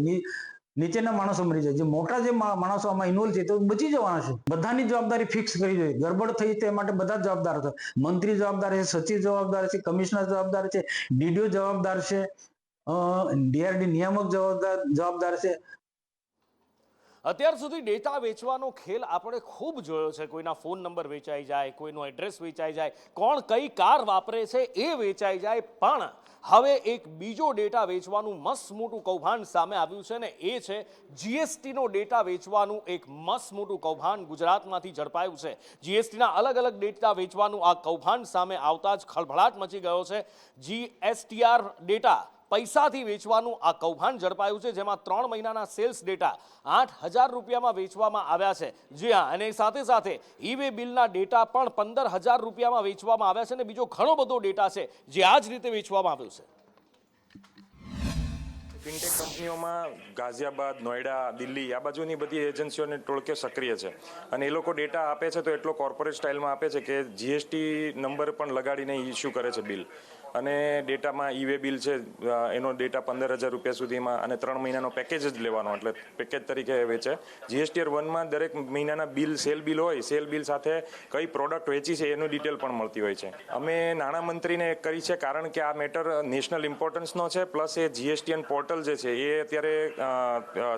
જાય, જે મોટા જે માણસો આમાં ઇન્વોલ્વ છે તો બચી જવાના છે. બધાની જવાબદારી ફિક્સ કરવી જોઈએ. ગડબડ થઈ તે માટે બધા જવાબદાર છે. મંત્રી જવાબદાર છે, સચિવ જવાબદાર છે, કમિશનર જવાબદાર છે, ડીડીઓ જવાબદાર છે, ડીઆરડી નિયામક જવાબદાર છે. અત્યાર સુધી ડેટા વેચવાનો ખેલ આપણે ખૂબ જોયો છે. કોઈના ફોન નંબર વેચાઈ જાય, કોઈનો એડ્રેસ વેચાઈ જાય, કોણ કઈ કાર વાપરે છે એ વેચાઈ જાય. પણ હવે એક બીજો ડેટા વેચવાનું મસ્ત મોટું કૌભાંડ સામે આવ્યું છે ને એ છે જીએસટીનો ડેટા વેચવાનું એક મસ્ત મોટું કૌભાંડ ગુજરાતમાંથી ઝડપાયું છે. જીએસટીના અલગ અલગ ડેટા વેચવાનું આ કૌભાંડ સામે આવતા જ ખળભળાટ મચી ગયો છે. જીએસટીઆર ડેટા પૈસાથી વેચવાનું આ કૌભાંડ ઝડપાયું છે, જેમાં 3 મહિનાના સેલ્સ ડેટા 8,000 રૂપિયામાં વેચવામાં આવ્યા છે. જી હા, અને સાથે સાથે ઈ-વે બિલના ડેટા પણ 15,000 રૂપિયામાં વેચવામાં આવ્યા છે અને બીજો ઘણો બધો ડેટા છે જે આ જ રીતે વેચવામાં આવ્યો છે. ફિનટેક કંપનીઓમાં ગાઝિયાબાદ, નોઈડા, દિલ્હી આ બાજુની બધી એજન્સીઓને ટોળકે સક્રિય છે અને એ લોકો ડેટા આપે છે તો એટલો કોર્પોરેટ સ્ટાઇલમાં આપે છે કે જીએસટી નંબર પણ લગાડીને ઇસ્યુ કરે છે બિલ. અને ડેટામાં ઈ-વે બિલ છે એનો ડેટા 15,000 રૂપિયા સુધીમાં અને 3 મહિનાનો પેકેજ જ લેવાનો, એટલે પેકેજ તરીકે વેચે. જીએસટીઆર 1માં દરેક મહિનાના બિલ, સેલ બિલ હોય, સેલ બિલ સાથે કઈ પ્રોડક્ટ વેચી છે એનું ડિટેલ પણ મળતી હોય છે. અમે નાણામંત્રીને કરી છે કારણ કે આ મેટર નેશનલ ઇમ્પોર્ટન્સનો છે, પ્લસ એ જીએસટીએન પોર્ટલ જે છે એ અત્યારે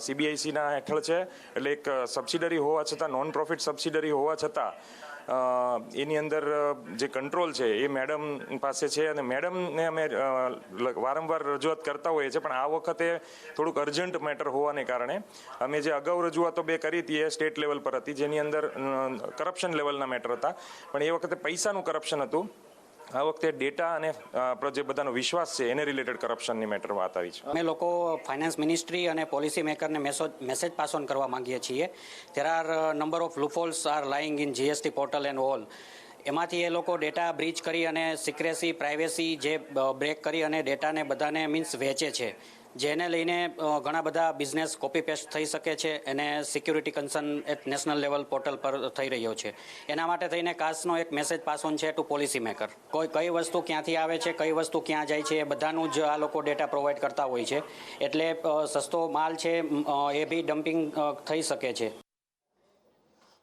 સીબીઆઈસીના હેઠળ છે, એટલે એક સબસિડરી હોવા છતાં, નોન પ્રોફિટ સબસિડરી હોવા છતાં એની અંદર જે કંટ્રોલ છે એ મેડમ પાસે છે અને મેડમને અમે વારંવાર રજૂઆત કરતા હોઈએ છીએ. પણ આ વખતે થોડુંક અર્જન્ટ મેટર હોવાને કારણે અમે જે અગાઉ રજૂઆતો 2 કરી હતી એ સ્ટેટ લેવલ પર હતી, જેની અંદર કરપ્શન લેવલના મેટર હતા, પણ એ વખતે પૈસાનું કરપ્શન હતું. આ વખતે ડેટા અને જે બધાનો વિશ્વાસ છે એને રિલેટેડ કરપ્શનની મેટર વાત આવી છે. અમે લોકો ફાઇનાન્સ મિનિસ્ટ્રી અને પોલિસી મેકરને મેસેજ પાસ ઓન કરવા માંગીએ છીએ. There are number of loopholes are lying in GST portal and all. એમાંથી એ લોકો ડેટા બ્રીચ કરી અને સિક્રેસી, પ્રાઇવેસી જે બ્રેક કરી અને ડેટાને બધાને મીન્સ વેચે છે, જેને લઈને ઘણા બધા બિઝનેસ કોપી પેસ્ટ થઈ શકે છે અને security concern at national level portal પર થઈ રહ્યો છે. એના માટે થઈને કાસનો એક મેસેજ પાસ ઓન છે ટુ પોલિસી મેકર. કઈ વસ્તુ ક્યાંથી આવે છે, કઈ વસ્તુ ક્યાં જાય છે, એ બધાનું જ આ લોકો ડેટા પ્રોવાઈડ કરતા હોય છે. એટલે સસ્તો માલ છે એ બી ડમ્પિંગ થઈ શકે છે.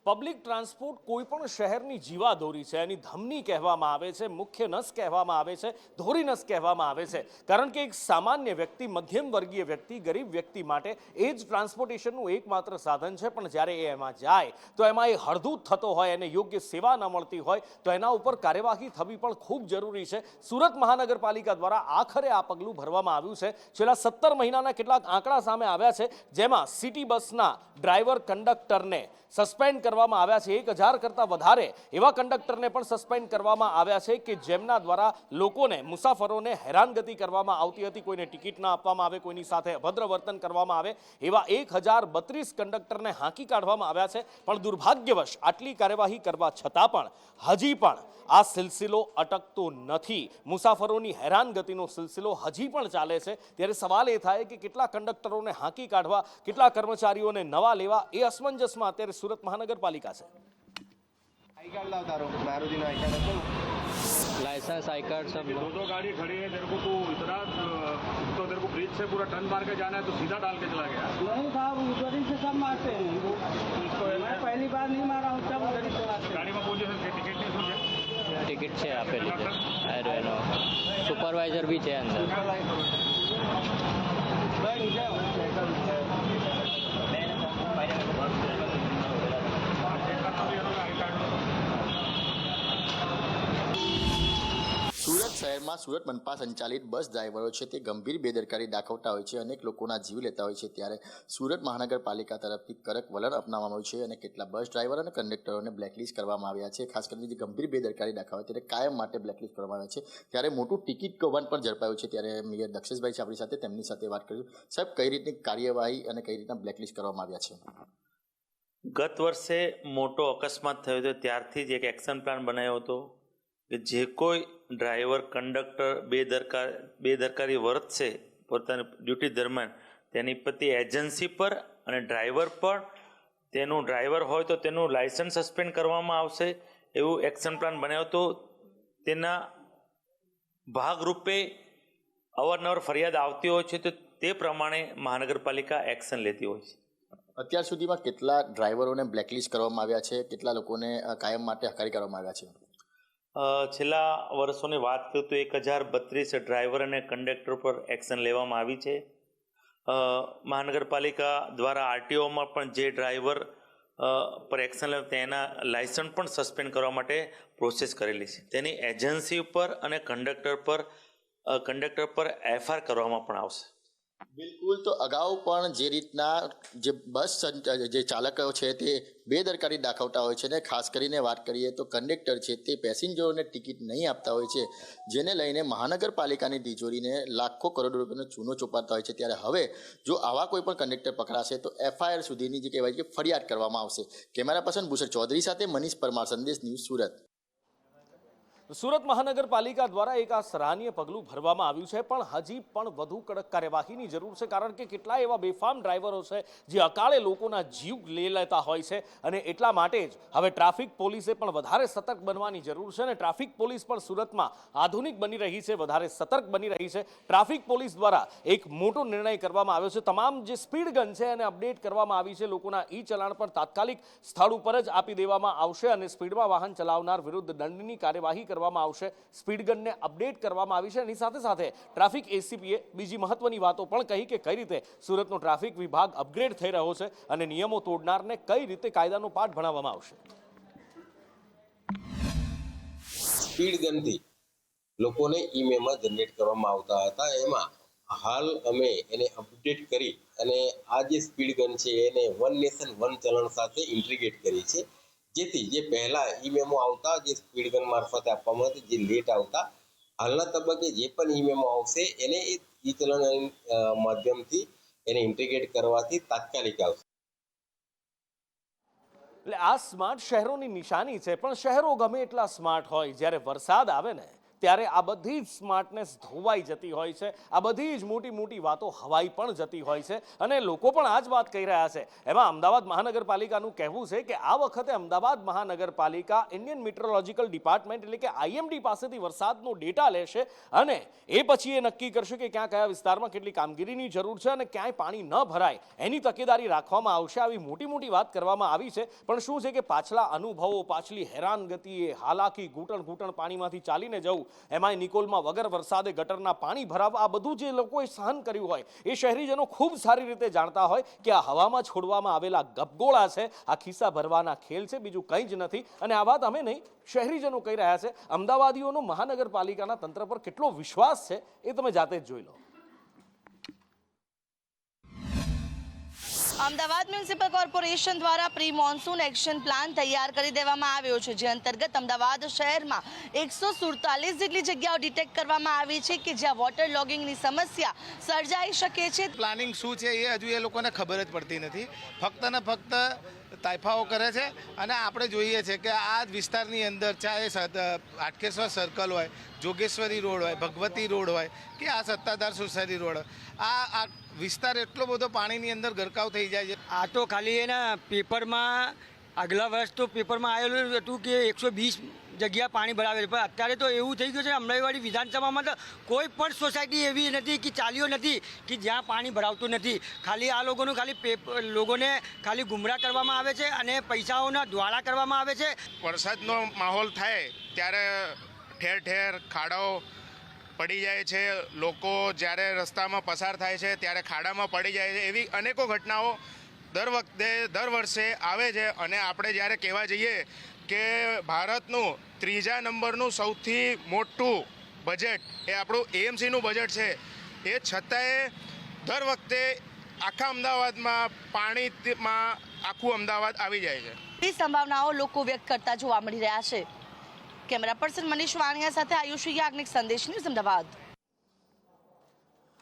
પબ્લિક ટ્રાન્સપોર્ટ કોઈ પણ શહેરની જીવાદોરી છે, એની ધમની કહેવામાં આવે છે, મુખ્ય નસ કહેવામાં આવે છે, ધોરી નસ કહેવામાં આવે છે. કારણ કે એક સામાન્ય વ્યક્તિ, મધ્યમ વર્ગીય વ્યક્તિ, ગરીબ વ્યક્તિ માટે એ જ ટ્રાન્સપોર્ટેશનનું એકમાત્ર સાધન છે. પણ જ્યારે એ એમાં જાય તો એમાં એ હળધૂત થતો હોય, એને યોગ્ય સેવા ન મળતી હોય તો એના ઉપર કાર્યવાહી થવી પણ ખૂબ જરૂરી છે. સુરત મહાનગરપાલિકા દ્વારા આખરે આ પગલું ભરવામાં આવ્યું છે. છેલ્લા 17 મહિનાના કેટલાક આંકડા સામે આવ્યા છે, જેમાં સિટી બસના ડ્રાઈવર, કંડક્ટરને સસ્પેન્ડ કરવામાં આવ્યા છે. 1,000 કરતાં વધારે એવા કંડક્ટરને પણ સસ્પેન્ડ કરવામાં આવ્યા છે કે જેમના દ્વારા લોકોને, મુસાફરોને હેરાનગતિ કરવામાં આવતી હતી. કોઈને ટિકિટ ના આપવામાં આવે, કોઈની સાથે અભદ્ર વર્તન કરવામાં આવે, એવા 1,032 કંડક્ટરને હાંકી કાઢવામાં આવ્યા છે. પણ દુર્ભાગ્યવશ આટલી કાર્યવાહી કરવા છતાં પણ હજી પણ આ સિલસિલો અટકતો નથી. મુસાફરોની હેરાનગતિનો સિલસિલો હજી પણ ચાલે છે. ત્યારે સવાલ એ થાય કે કેટલા કંડક્ટરોને હાંકી કાઢવા, કેટલા કર્મચારીઓને નવા લેવા, એ અસમંજસમાં અત્યારે સુરત મહાનગરપાલિકા છે. लाइसेंस आई कार्ड सब दो गाड़ी खड़ी है, तेरे को तू इतना तो तेरे को ब्रिज से पूरा टर्न मार के जाना है तो सीधा डाल के चला गया. नहीं साहब, उधर से सब मारते हैं. इसको मैं पहली बार नहीं मारा हूँ, सब उधर से गाड़ी में पोजीशन के टिकट नहीं सूझे. टिकट છે આપેલી છે. એનો સુપરવાઇઝર બી છે અંદર. સુરત શહેરમાં સુરત મનપા સંચાલિત બસ ડ્રાઈવરો છે તે ગંભીર બેદરકારી દાખવતા હોય છે, અનેક લોકોના જીવ લેતા હોય છે. ત્યારે સુરત મહાનગરપાલિકા તરફથી કડક વલણ અપનાવવામાં આવ્યું છે અને કેટલા બસ ડ્રાઈવર અને કંડક્ટરોને બ્લેકલિસ્ટ કરવામાં આવ્યા છે. ખાસ કરીને જે ગંભીર બેદરકારી દાખવે તેને કાયમ માટે બ્લેકલિસ્ટ કરવામાં આવે છે. ત્યારે મોટું ટિકિટ કૌભાંડ પણ ઝડપાયું છે. ત્યારે મેયર દક્ષેશભાઈ છે આપણી સાથે, તેમની સાથે વાત કર્યું. સાહેબ, કઈ રીતની કાર્યવાહી અને કઈ રીતના બ્લેકલિસ્ટ કરવામાં આવ્યા છે? ગત વર્ષે મોટો અકસ્માત થયો હતો ત્યારથી જ એક એક્શન પ્લાન બનાવ્યો હતો કે જે કોઈ ડ્રાઈવર કંડક્ટર બેદરકારી વર્તશે પોતાની ડ્યુટી દરમિયાન તેની પ્રતિ એજન્સી પર અને ડ્રાઈવર પર તેનું ડ્રાઈવર હોય તો તેનું લાયસન્સ સસ્પેન્ડ કરવામાં આવશે એવું એક્શન પ્લાન બનાવ્યો હતો. તેના ભાગરૂપે અવારનવાર ફરિયાદ આવતી હોય છે તો તે પ્રમાણે મહાનગરપાલિકા એક્શન લેતી હોય છે. અત્યાર સુધીમાં કેટલા ડ્રાઈવરોને બ્લેકલિસ્ટ કરવામાં આવ્યા છે, કેટલા લોકોને કાયમ માટે હકારી કરવામાં આવ્યા છે? છેલ્લા વર્ષોની વાત કરું તો 1032 ડ્રાઈવર અને કંડક્ટર પર એક્શન લેવામાં આવી છે. મહાનગરપાલિકા દ્વારા આરટીઓમાં પણ જે ડ્રાઈવર પર એક્શન લે તેના લાયસન્સ પણ સસ્પેન્ડ કરવા માટે પ્રોસેસ કરેલી છે. તેની એજન્સી ઉપર અને કંડક્ટર પર એફઆઈઆર કરવામાં પણ આવશે. બિલકુલ. તો અગાઉ પણ જે રીતના જે બસ જે ચાલકો છે તે બેદરકારી દાખવતા હોય છે ને ખાસ કરીને વાત કરીએ તો કંડક્ટર છે તે પેસેન્જરોને ટિકિટ નહીં આપતા હોય છે, જેને લઈને મહાનગરપાલિકાની તિજોરીને લાખો કરોડો રૂપિયાનો ચૂનો ચોપાડતા હોય છે. ત્યારે હવે જો આવા કોઈ પણ કંડક્ટર પકડાશે તો એફઆઈઆર સુધીની જે કહેવાય કે ફરિયાદ કરવામાં આવશે. કેમેરા પર્સન ભૂષણ ચૌધરી સાથે મનીષ પરમાર, સંદેશ ન્યૂઝ, સુરત. સુરત મહાનગરપાલિકા દ્વારા એક આ સરાહનીય પગલું ભરવામાં આવ્યું છે, પણ હજી પણ વધુ કડક કાર્યવાહીની જરૂર છે, કારણ કે કેટલાય એવા બેફામ ડ્રાઈવરો છે જે અકાળે લોકોના જીવ લઈ લેતા હોય છે. અને એટલા માટે જ હવે ટ્રાફિક પોલીસે પણ વધારે સતર્ક બનવાની જરૂર છે અને ટ્રાફિક પોલીસ પણ સુરતમાં આધુનિક બની રહી છે, વધારે સતર્ક બની રહી છે. ટ્રાફિક પોલીસ દ્વારા એક મોટો નિર્ણય કરવામાં આવ્યો છે. તમામ જે સ્પીડ ગન છે એને અપડેટ કરવામાં આવી છે. લોકોના ઈ ચલાણ પર તાત્કાલિક સ્થળ ઉપર જ આપી દેવામાં આવશે અને સ્પીડમાં વાહન ચલાવનાર વિરુદ્ધ દંડની કાર્યવાહી કરવામાં આવશે. સ્પીડ ગનને અપડેટ કરવામાં આવી છે. એની સાથે સાથે ટ્રાફિક એસીપીએ બીજી મહત્વની વાતો પણ કહી કે કઈ રીતે સુરતનો ટ્રાફિક વિભાગ અપગ્રેડ થઈ રહ્યો છે અને નિયમો તોડનારને કઈ રીતે કાયદાનો પાઠ ભણાવવામાં આવશે. સ્પીડ ગનથી લોકોને ઈમેલમાં જનરેટ કરવામાં આવતા હતા, એમાં હાલ અમે એને અપડેટ કરી અને આ જે સ્પીડ ગન છે એને વન નેશન વન ચલણ સાથે ઇન્ટિગ્રેટ કરી છે, જેથી જે પહેલા ઈમેમો આવતા જે સ્પીડ ગન મારફતે આપવામાં આવતી, જે લેટ આવતા, હાલના તબક્કે જે પણ ઈમેમો આવશે એને ઈ ચલણ માધ્યમથી એને ઇન્ટિગ્રેટ કરવાથી તાત્કાલિક આવશે. એટલે આ સ્માર્ટ શહેરોની નિશાની છે, પણ શહેરો ગમે એટલા સ્માર્ટ હોય, જ્યારે વરસાદ આવે ને ત્યારે આ બધી જ સ્માર્ટનેસ ધોવાઈ જતી હોય છે. આ બધી જ મોટી મોટી વાતો હવાઈ પણ જતી હોય છે અને લોકો પણ આ જ વાત કહી રહ્યા છે. એમાં અમદાવાદ મહાનગરપાલિકાનું કહેવું છે કે આ વખતે અમદાવાદ મહાનગરપાલિકા ઇન્ડિયન મેટ્રોલોજીકલ ડિપાર્ટમેન્ટ એટલે કે આઈએમડી પાસેથી વરસાદનો ડેટા લેશે અને એ પછી એ નક્કી કરશે કે ક્યાં કયા વિસ્તારમાં કેટલી કામગીરીની જરૂર છે અને ક્યાંય પાણી ન ભરાય એની તકેદારી રાખવામાં આવશે. આવી મોટી મોટી વાત કરવામાં આવી છે, પણ શું છે કે પાછલા અનુભવો, પાછલી હેરાનગતિએ, હાલાકી, ઘૂંટણ પાણીમાંથી ચાલીને જવું, એમાં નિકોલમાં વગર વરસાદે ગટરના પાણી ભરાવા, આ બધું જે લોકોએ સહન કર્યું હોય એ શહેરીજનો ખૂબ સારી રીતે જાણતા હોય કે આ હવામાં છોડવામાં આવેલા ગપગોળા છે, આ ખિસ્સા ભરવાના ખેલ છે, બીજું કંઈ જ નથી. અને આ વાત અમે નહીં, શહેરીજનો કહી રહ્યા છે. અમદાવાદીઓનો મહાનગરપાલિકાના તંત્ર પર કેટલો વિશ્વાસ છે એ તમે જાતે જ જોઈ લો. અમદાવાદ મ્યુનિસિપલ કોર્પોરેશન દ્વારા પ્રી મોન્સૂન એક્શન પ્લાન તૈયાર કરી દેવામાં આવ્યો છે, જે અંતર્ગત અમદાવાદ શહેરમાં 147 જેટલી જગ્યાઓ ડિટેક્ટ કરવામાં આવી છે કે જ્યાં વોટર લોગિંગની સમસ્યા સર્જાઈ શકે છે. પ્લાનિંગ શું છે એ હજુ એ લોકોને ખબર જ પડતી નથી. ફક્ત ને ફક્ત તાઇફાઓ કરે છે અને આપણે જોઈએ છે કે આ વિસ્તારની અંદર ચાહે હાટકેશ્વર સર્કલ હોય, જોગેશ્વરી રોડ હોય, ભગવતી રોડ હોય કે આ સત્તાધાર સોસાયટી રોડ, આ વિસ્તાર એટલો બધો પાણીની અંદર ગરકાવ થઈ જાય છે. આ તો ખાલી એના પેપરમાં આગલા વર્ષ તો પેપરમાં આવેલું હતું કે 120 જગ્યા પાણી ભરાવે છે, પણ અત્યારે તો એવું થઈ ગયું છે અમરાઈવાડી વિધાનસભામાં તો કોઈ પણ સોસાયટી એવી નથી કે ચાલ્યો નથી કે જ્યાં પાણી ભરાવતું નથી. ખાલી આ લોકોનું લોકોને ખાલી ગુમરાહ કરવામાં આવે છે અને પૈસાઓના દ્વાળા કરવામાં આવે છે. વરસાદનો માહોલ થાય ત્યારે ઠેર ઠેર ખાડાઓ પડી જાય છે. લોકો જ્યારે રસ્તામાં પસાર થાય છે ત્યારે ખાડામાં પડી જાય છે. એવી અનેકો ઘટનાઓ દર વર્ષે આવે છે અને આપણે જ્યારે કહેવા જઈએ કે ભારતનું 3જા નંબરનું સૌથી મોટું બજેટ એ આપણું એએમસીનું બજેટ છે, એ છતાંય દર વખતે આખા અમદાવાદમાં પાણીમાં આખું અમદાવાદ આવી જાય છે. એ સંભાવનાઓ લોકો વ્યક્ત કરતા જોવા મળી રહ્યા છે. કેમેરા પર્સન મનીષ વાણિયા સાથે આયુષી યાજ્ઞિક, સંદેશ ન્યૂઝ, અમદાવાદ.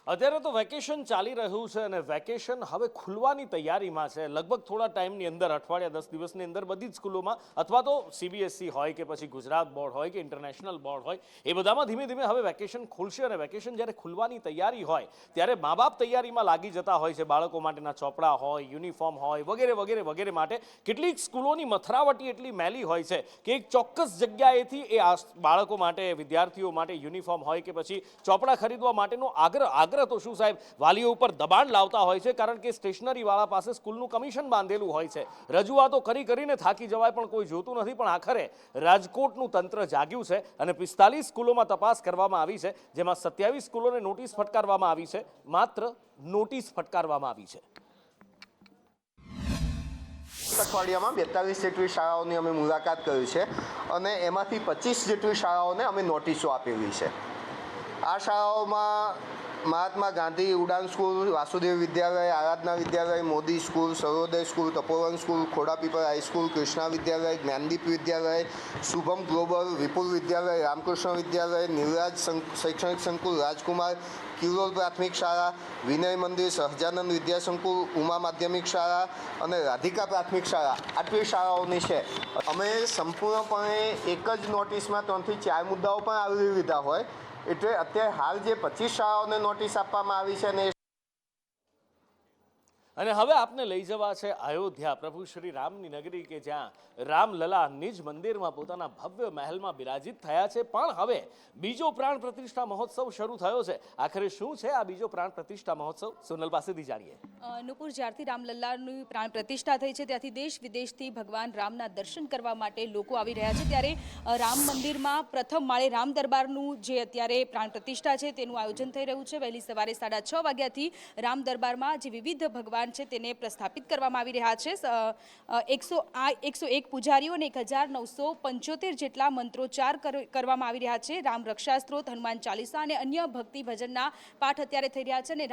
અત્યારે તો વેકેશન ચાલી રહ્યું છે અને વેકેશન હવે ખુલવાની તૈયારીમાં છે. લગભગ થોડા ટાઈમની અંદર, અઠવાડિયા 10 દિવસની અંદર બધી જ સ્કૂલોમાં અથવા તો CBSE હોય કે પછી ગુજરાત બોર્ડ હોય કે ઇન્ટરનેશનલ બોર્ડ હોય, એ બધામાં ધીમે ધીમે હવે વેકેશન ખુલશે. અને વેકેશન જ્યારે ખુલવાની તૈયારી હોય ત્યારે મા બાપ તૈયારીમાં લાગી જતા હોય છે. બાળકો માટેના ચોપડા હોય, યુનિફોર્મ હોય, વગેરે વગેરે વગેરે માટે કેટલીક સ્કૂલોની મથરાવટી એટલી મેલી હોય છે કે એક ચોક્કસ જગ્યાએથી એ બાળકો માટે, વિદ્યાર્થીઓ માટે યુનિફોર્મ હોય કે પછી ચોપડા ખરીદવા માટેનો આગ્રહ તો શું સાહેબ, વાલીઓ ઉપર દબાણ લાવતા હોય છે. કારણ કે સ્ટેશનરીવાળા પાસે સ્કૂલનું કમિશન બાંધેલું હોય છે. રજૂઆતો કરીને થાકી જવાય પણ કોઈ જોતું નથી. પણ આખરે રાજકોટનું તંત્ર જાગ્યું છે અને 45 સ્કૂલોમાં તપાસ કરવામાં આવી છે, જેમાં 27 સ્કૂલોને નોટિસ ફટકારવામાં આવી છે. માત્ર નોટિસ ફટકારવામાં આવી છે. અઠવાડિયામાં 42 જેટલી શાળાઓની અમે મુલાકાત કરી છે અને એમાંથી 25 જેટલી શાળાઓને અમે નોટિસો આપેલી છે. આ શાળાઓમાં મહાત્મા ગાંધી ઉડાન સ્કૂલ, વાસુદેવ વિદ્યાલય, આરાધના વિદ્યાલય, મોદી સ્કૂલ, સર્વોદય સ્કૂલ, તપોવન સ્કૂલ, ખોડાપીપળ હાઈસ્કૂલ, કૃષ્ણા વિદ્યાલય, જ્ઞાનદીપ વિદ્યાલય, શુભમ ગ્લોબલ, વિપુલ વિદ્યાલય, રામકૃષ્ણ વિદ્યાલય, નિવરાજ શૈક્ષણિક સંકુલ, રાજકુમાર, કિરોલ પ્રાથમિક શાળા, વિનય મંદિર, સહજાનંદ વિદ્યાસંકુલ, ઉમા માધ્યમિક શાળા અને રાધિકા પ્રાથમિક શાળા, આટલી શાળાઓની છે. અમે સંપૂર્ણપણે એક જ નોટિસમાં 3 થી 4 મુદ્દાઓ પણ આવરી લીધા હોય, એટલે અત્યારે હાલ જે 25 શાળાઓને નોટિસ આપવામાં આવી છે અને હવે આપને લઈ જવા છે અયોધ્યા, પ્રભુ શ્રી રામની નગરી, કે જ્યાં રામલલા નિજ મંદિરમાં પોતાના ભવ્ય મહેલમાં બિરાજિત થયા છે. પણ હવે બીજો પ્રાણ પ્રતિષ્ઠા મહોત્સવ શરૂ થયો છે. આખરે શું છે આ બીજો પ્રાણ પ્રતિષ્ઠા મહોત્સવ, સોનલ પાસેથી જાણીએ. નુપુર, જ્યારથી રામલલ્લાની પ્રાણ પ્રતિષ્ઠા થઈ છે ત્યાંથી દેશ વિદેશથી ભગવાન રામના દર્શન કરવા માટે લોકો આવી રહ્યા છે. ત્યારે રામ મંદિરમાં પ્રથમ માળે રામ દરબારનું જે અત્યારે પ્રાણ પ્રતિષ્ઠા છે તેનું આયોજન થઈ રહ્યું છે. વહેલી સવારે 6:30 વાગ્યાથી રામ દરબારમાં જે વિવિધ ભગવાન છે તેને પ્રસ્થાપિત કરવામાં આવી રહ્યા છે. 101 પૂજારીઓ અને 1975 જેટલા મંત્રોચ્ચાર કરવામાં આવી રહ્યા છે. રામ રક્ષા સ્ત્રોત, હનુમાન ચાલીસા અને અન્ય ભક્તિ ભજનના પાઠ અત્યારે થઈ રહ્યા છે. અને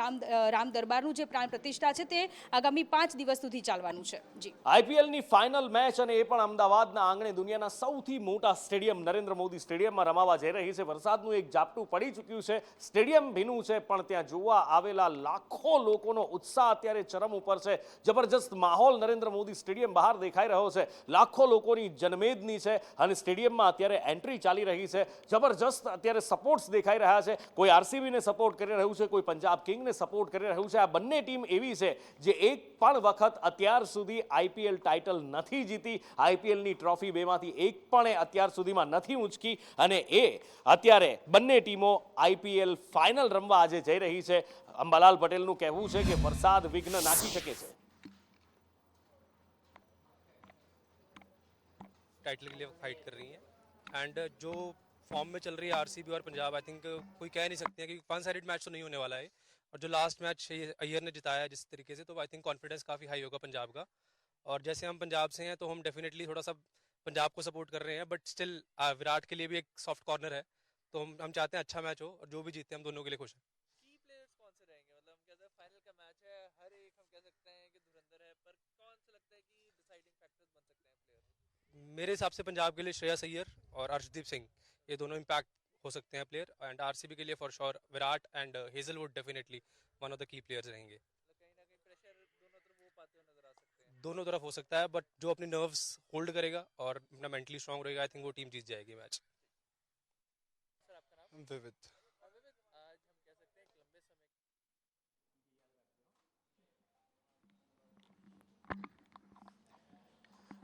રામ દરબારનું જે પ્રાણ પ્રતિષ્ઠા છે તે આગામી 5 દિવસ સુધી ચાલવાનું છે. જી, IPLની ફાઇનલ મેચ અને એ પણ અમદાવાદના આંગણે દુનિયાના સૌથી મોટા સ્ટેડિયમ નરેન્દ્ર મોદી સ્ટેડિયમમાં રમાવા જઈ રહી છે. વરસાદનું એક ઝાપટું પડી ચૂક્યું છે, સ્ટેડિયમ ભીનું છે, પણ ત્યાં જોવા આવેલા લાખો લોકોનો ઉત્સાહ અત્યારે ચરમ ઉપર છે. જબરજસ્ત માહોલ નરેન્દ્ર મોદી સ્ટેડિયમ બહાર દેખાઈ રહ્યો છે. લાખો લોકોની જનમેદની છે અને સ્ટેડિયમમાં અત્યારે એન્ટ્રી ચાલી રહી છે. જબરજસ્ત અત્યારે સપોર્ટ્સ દેખાઈ રહ્યા છે. કોઈ RCBને સપોર્ટ કરી રહ્યું છે, કોઈ પંજાબ કિંગને સપોર્ટ કરી રહ્યું છે. આ બંને ટીમ એવી છે જે એક પણ વખત અત્યાર સુધી IPL ટાઇટલ નથી જીતી. IPLની ટ્રોફી બેમાંથી એક પણ અત્યાર સુધીમાં નથી ઉંચકી અને એ અત્યારે બંને ટીમો IPL ફાઇનલ રમવા આજે જઈ રહી છે. અંબાલાલ પટેલનું કહેવું છે કે વરસાદ વિઘ્ન નાખી શકે છે. टाइटल के लिए फाइट कर रही हैं एंड जो फॉर्म में चल रही है RCB और पंजाब, आई थिंक कोई कह नहीं सकते हैं कि वन साइडेड मैच तो नहीं होने वाला है. और जो लास्ट मैच अय्यर ने जिताया जिस तरीके से, तो आई थिंक कॉन्फिडेंस काफ़ी हाई होगा पंजाब का. और जैसे हम पंजाब से हैं तो हम डेफिनेटली थोड़ा सा पंजाब को सपोर्ट कर रहे हैं, बट स्टिल विराट के लिए भी एक सॉफ्ट कॉर्नर है. तो हम चाहते हैं अच्छा मैच हो और जो भी जीते हम दोनों के लिए खुश हैं. मेरे हिसाब से पंजाब के लिए श्रेयस अय्यर और अर्शदीप सिंह, ये दोनों इम्पैक्ट हो सकते हैं प्लेयर. एंड RCB के लिए for sure Virat and Hazlewood definitely one of the key players रहेंगे. दोनों तरफ हो सकता है, बट जो अपनी नर्व्स होल्ड करेगा और अपना मेंटली स्ट्रांग रहेगा, आई थिंक वो टीम जीत जाएगी मैच. विविध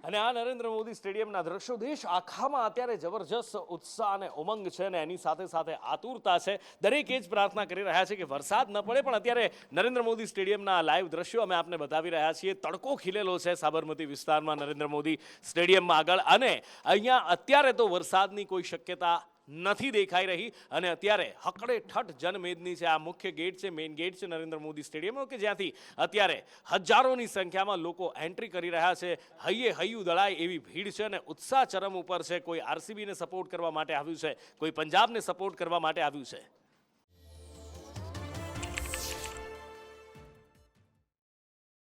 અને આ નરેન્દ્ર મોદી સ્ટેડિયમના દ્રશ્યો દેશ આખામાં અત્યારે જબરજસ્ત ઉત્સાહ અને ઉમંગ છે અને એની સાથે સાથે આતુરતા છે. દરેક એ જ પ્રાર્થના કરી રહ્યા છે કે વરસાદ ન પડે. પણ અત્યારે નરેન્દ્ર મોદી સ્ટેડિયમના લાઈવ દ્રશ્યો અમે આપને બતાવી રહ્યા છીએ. તડકો ખીલેલો છે સાબરમતી વિસ્તારમાં નરેન્દ્ર મોદી સ્ટેડિયમમાં આગળ, અને અહીંયા અત્યારે તો વરસાદની કોઈ શક્યતા નથી દેખાઈ રહી. અને અત્યારે હકડે ઠઠ જનમેદની છે. આ મુખ્ય ગેટ છે, મેઇન ગેટ છે નરેન્દ્ર મોદી સ્ટેડિયમનો, કે જ્યાંથી અત્યારે હજારોની સંખ્યામાં લોકો એન્ટ્રી કરી રહ્યા છે. હૈયે હૈયું દળાય એવી ભીડ છે અને ઉત્સાહ ચરમ ઉપર છે. કોઈ RCBને સપોર્ટ કરવા માટે આવ્યું છે, કોઈ પંજાબને સપોર્ટ કરવા માટે આવ્યું છે.